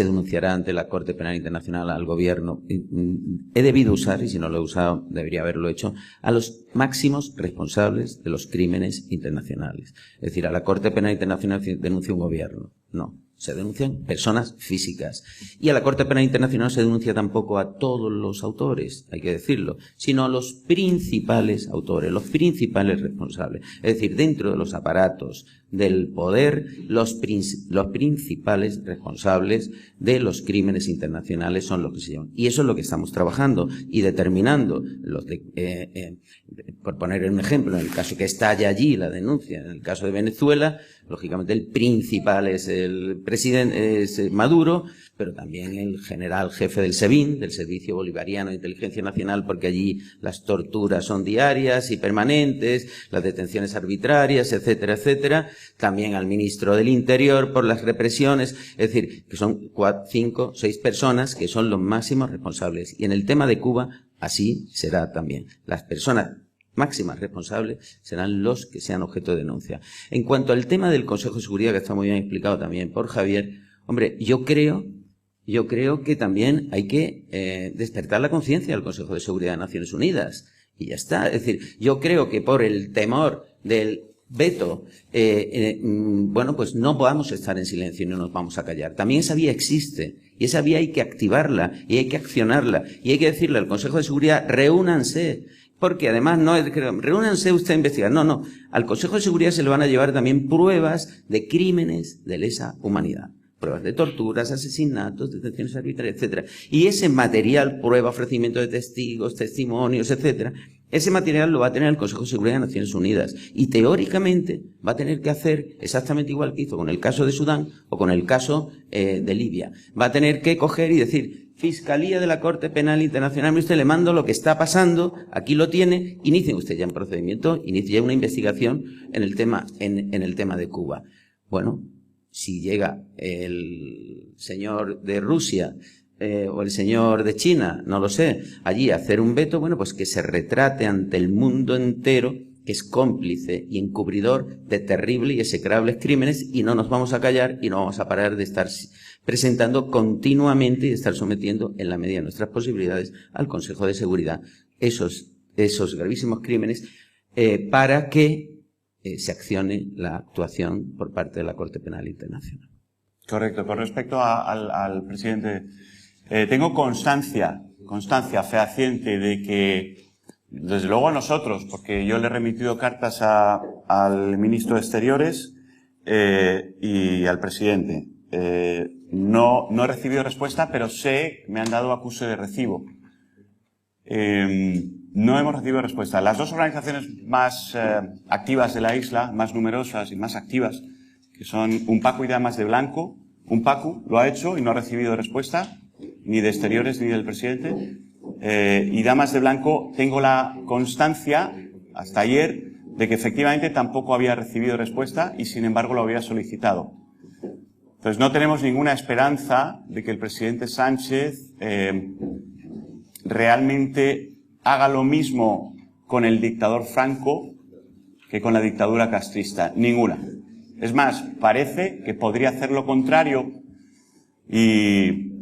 denunciará ante la Corte Penal Internacional al gobierno. He debido usar, y si no lo he usado, debería haberlo hecho, a los máximos responsables de los crímenes internacionales. Es decir, a la Corte Penal Internacional denuncia un gobierno. No. Se denuncian personas físicas. Y a la Corte Penal Internacional se denuncia tampoco a todos los autores, hay que decirlo, sino a los principales autores, los principales responsables. Es decir, dentro de los aparatos del poder, los principales responsables de los crímenes internacionales son los que se llaman. Y eso es lo que estamos trabajando y determinando. Por poner un ejemplo, en el caso que estalla allí la denuncia, en el caso de Venezuela, lógicamente el principal es el presidente, es Maduro, pero también el general jefe del SEBIN, del Servicio Bolivariano de Inteligencia Nacional, porque allí las torturas son diarias y permanentes, las detenciones arbitrarias, etcétera, etcétera. También al ministro del Interior por las represiones. Es decir, que son 4, 5, 6 personas que son los máximos responsables. Y en el tema de Cuba, así será también. Las personas máximas responsables serán los que sean objeto de denuncia. En cuanto al tema del Consejo de Seguridad, que está muy bien explicado también por Javier, hombre, yo creo que también hay que despertar la conciencia del Consejo de Seguridad de Naciones Unidas. Y ya está. Es decir, yo creo que por el temor del veto, bueno, pues no podamos estar en silencio y no nos vamos a callar. También esa vía existe. Y esa vía hay que activarla y hay que accionarla. Y hay que decirle al Consejo de Seguridad, reúnanse. Porque además no es que reúnanse usted a investigar. No. Al Consejo de Seguridad se le van a llevar también pruebas de crímenes de lesa humanidad. Pruebas de torturas, asesinatos, detenciones arbitrarias, etcétera. Y ese material, prueba, ofrecimiento de testigos, testimonios, etcétera, ese material lo va a tener el Consejo de Seguridad de Naciones Unidas. Y teóricamente va a tener que hacer exactamente igual que hizo con el caso de Sudán o con el caso de Libia. Va a tener que coger y decir, Fiscalía de la Corte Penal Internacional, mire usted, le mando lo que está pasando, aquí lo tiene, inicie usted ya un procedimiento, inicie ya una investigación en el tema de Cuba. Bueno, si llega el señor de Rusia o el señor de China, no lo sé, allí a hacer un veto, bueno, pues que se retrate ante el mundo entero que es cómplice y encubridor de terribles y execrables crímenes, y no nos vamos a callar y no vamos a parar de estar presentando continuamente y de estar sometiendo en la medida de nuestras posibilidades al Consejo de Seguridad esos gravísimos crímenes para que se accione la actuación por parte de la Corte Penal Internacional. Correcto. Con respecto al presidente, tengo constancia fehaciente de que, desde luego a nosotros, porque yo le he remitido cartas al ministro de Exteriores y al presidente. No he recibido respuesta, pero me han dado acuse de recibo. No hemos recibido respuesta. Las dos organizaciones más activas de la isla, más numerosas y más activas, que son UNPACU y Damas de Blanco, UNPACU lo ha hecho y no ha recibido respuesta, ni de Exteriores ni del presidente. Y Damas de Blanco, tengo la constancia, hasta ayer, de que efectivamente tampoco había recibido respuesta y sin embargo lo había solicitado. Entonces no tenemos ninguna esperanza de que el presidente Sánchez realmente haga lo mismo con el dictador Franco que con la dictadura castrista. Ninguna. Es más, parece que podría hacer lo contrario y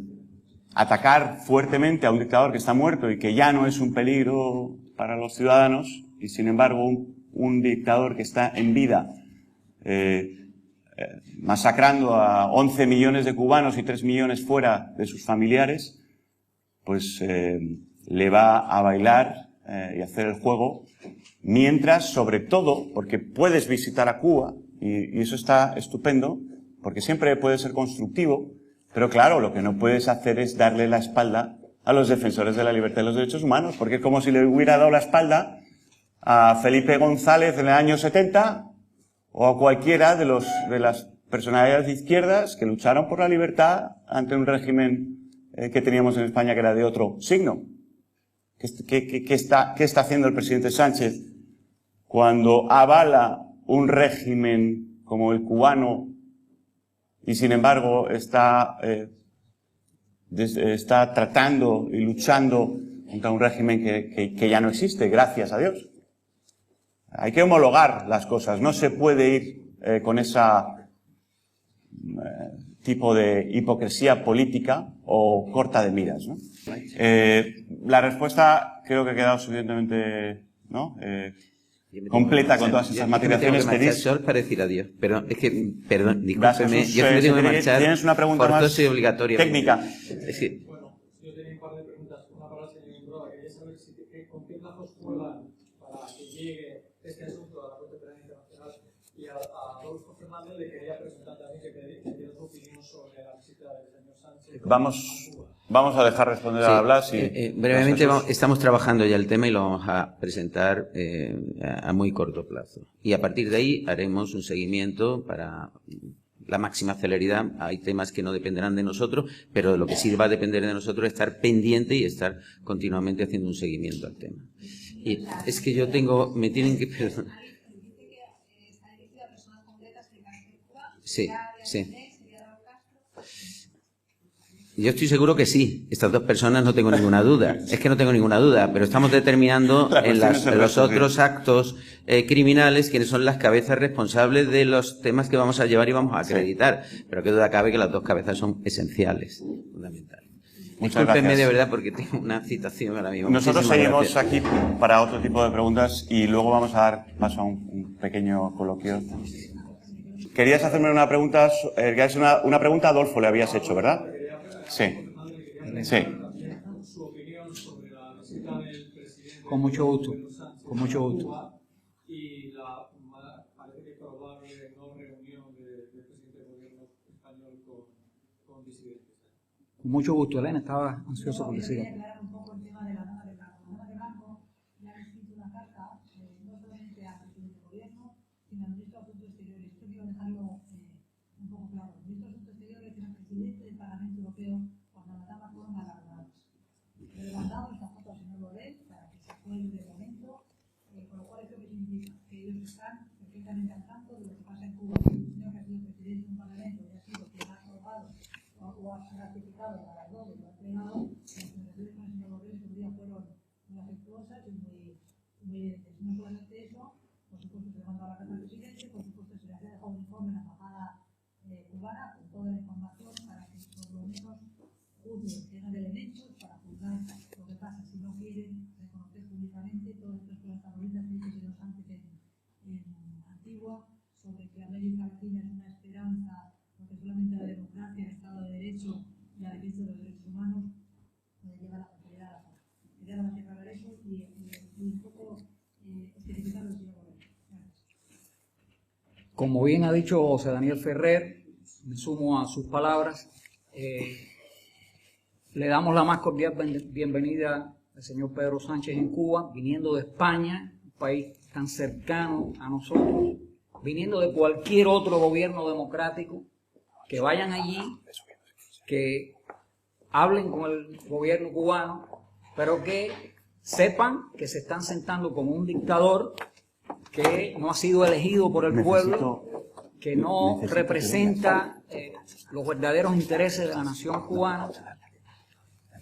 atacar fuertemente a un dictador que está muerto y que ya no es un peligro para los ciudadanos, y sin embargo un dictador que está en vida masacrando a 11 millones de cubanos y 3 millones fuera de sus familiares, pues le va a bailar y hacer el juego, mientras, sobre todo, porque puedes visitar a Cuba, y eso está estupendo, porque siempre puede ser constructivo, pero claro, lo que no puedes hacer es darle la espalda a los defensores de la libertad y los derechos humanos, porque es como si le hubiera dado la espalda a Felipe González en el año 70, o a cualquiera de las personalidades de izquierdas que lucharon por la libertad ante un régimen que teníamos en España que era de otro signo. ¿Qué está haciendo el presidente Sánchez cuando avala un régimen como el cubano y sin embargo está está tratando y luchando contra un régimen que ya no existe, gracias a Dios. Hay que homologar las cosas, no se puede ir con esa tipo de hipocresía política o corta de miras, ¿no? La respuesta creo que ha quedado suficientemente, ¿no? Completa con todas esas matizaciones. Solo para decir adiós, pero es que, perdón, discúlpeme, yo me tengo que marchar. ¿Tienes una pregunta más obligatoria técnica? Es que, bueno, yo tenía un par de preguntas. Una para el señor Imbroda. Quería saber con qué plazos juegan para que llegue este asunto a la Corte Penal Internacional. Y a Adolfo Fernández le quería preguntar también que me diera su opinión sobre la visita del señor Sánchez. Vamos a dejar responder a Blas. Brevemente, estamos trabajando ya el tema y lo vamos a presentar a muy corto plazo. Y a partir de ahí haremos un seguimiento para la máxima celeridad. Hay temas que no dependerán de nosotros, pero de lo que sí va a depender de nosotros es estar pendiente y estar continuamente haciendo un seguimiento al tema. Y es que yo me tienen que perdonar. Sí, sí. Yo estoy seguro que sí. Estas dos personas no tengo ninguna duda. Es que no tengo ninguna duda, pero estamos determinando en los otros actos criminales quiénes son las cabezas responsables de los temas que vamos a llevar y vamos a acreditar. Pero qué duda cabe que las dos cabezas son esenciales, fundamentales. Discúlpenme de verdad porque tengo una citación ahora mismo. Nosotros seguimos aquí para otro tipo de preguntas y luego vamos a dar paso a un pequeño coloquio. Querías hacerme una pregunta, una pregunta a Adolfo le habías hecho, ¿verdad? Sí. Sí. Su opinión sobre la visita del presidente. Con mucho gusto. Con mucho gusto. Y la parece que probable no reunión del presidente del gobierno español con disidentes. Con mucho gusto, Elena. Estaba ansioso por decirlo. Como bien ha dicho José Daniel Ferrer, me sumo a sus palabras, le damos la más cordial bienvenida al señor Pedro Sánchez en Cuba, viniendo de España, un país tan cercano a nosotros, viniendo de cualquier otro gobierno democrático, que vayan allí, que hablen con el gobierno cubano, pero que sepan que se están sentando como un dictador que no ha sido elegido por el pueblo, que no representa los verdaderos intereses de la nación cubana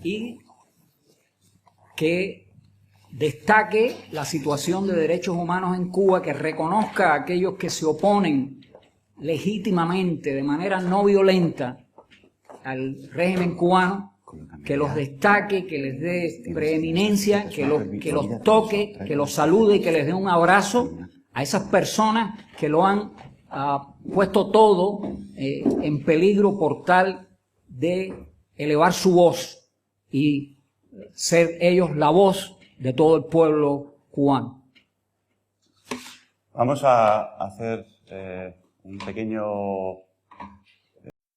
y que destaque la situación de derechos humanos en Cuba, que reconozca a aquellos que se oponen legítimamente, de manera no violenta, al régimen cubano, que los destaque, que les dé preeminencia, que los toque, que los salude y que les dé un abrazo a esas personas que lo han puesto todo en peligro por tal de elevar su voz y ser ellos la voz de todo el pueblo cubano. Vamos a hacer un pequeño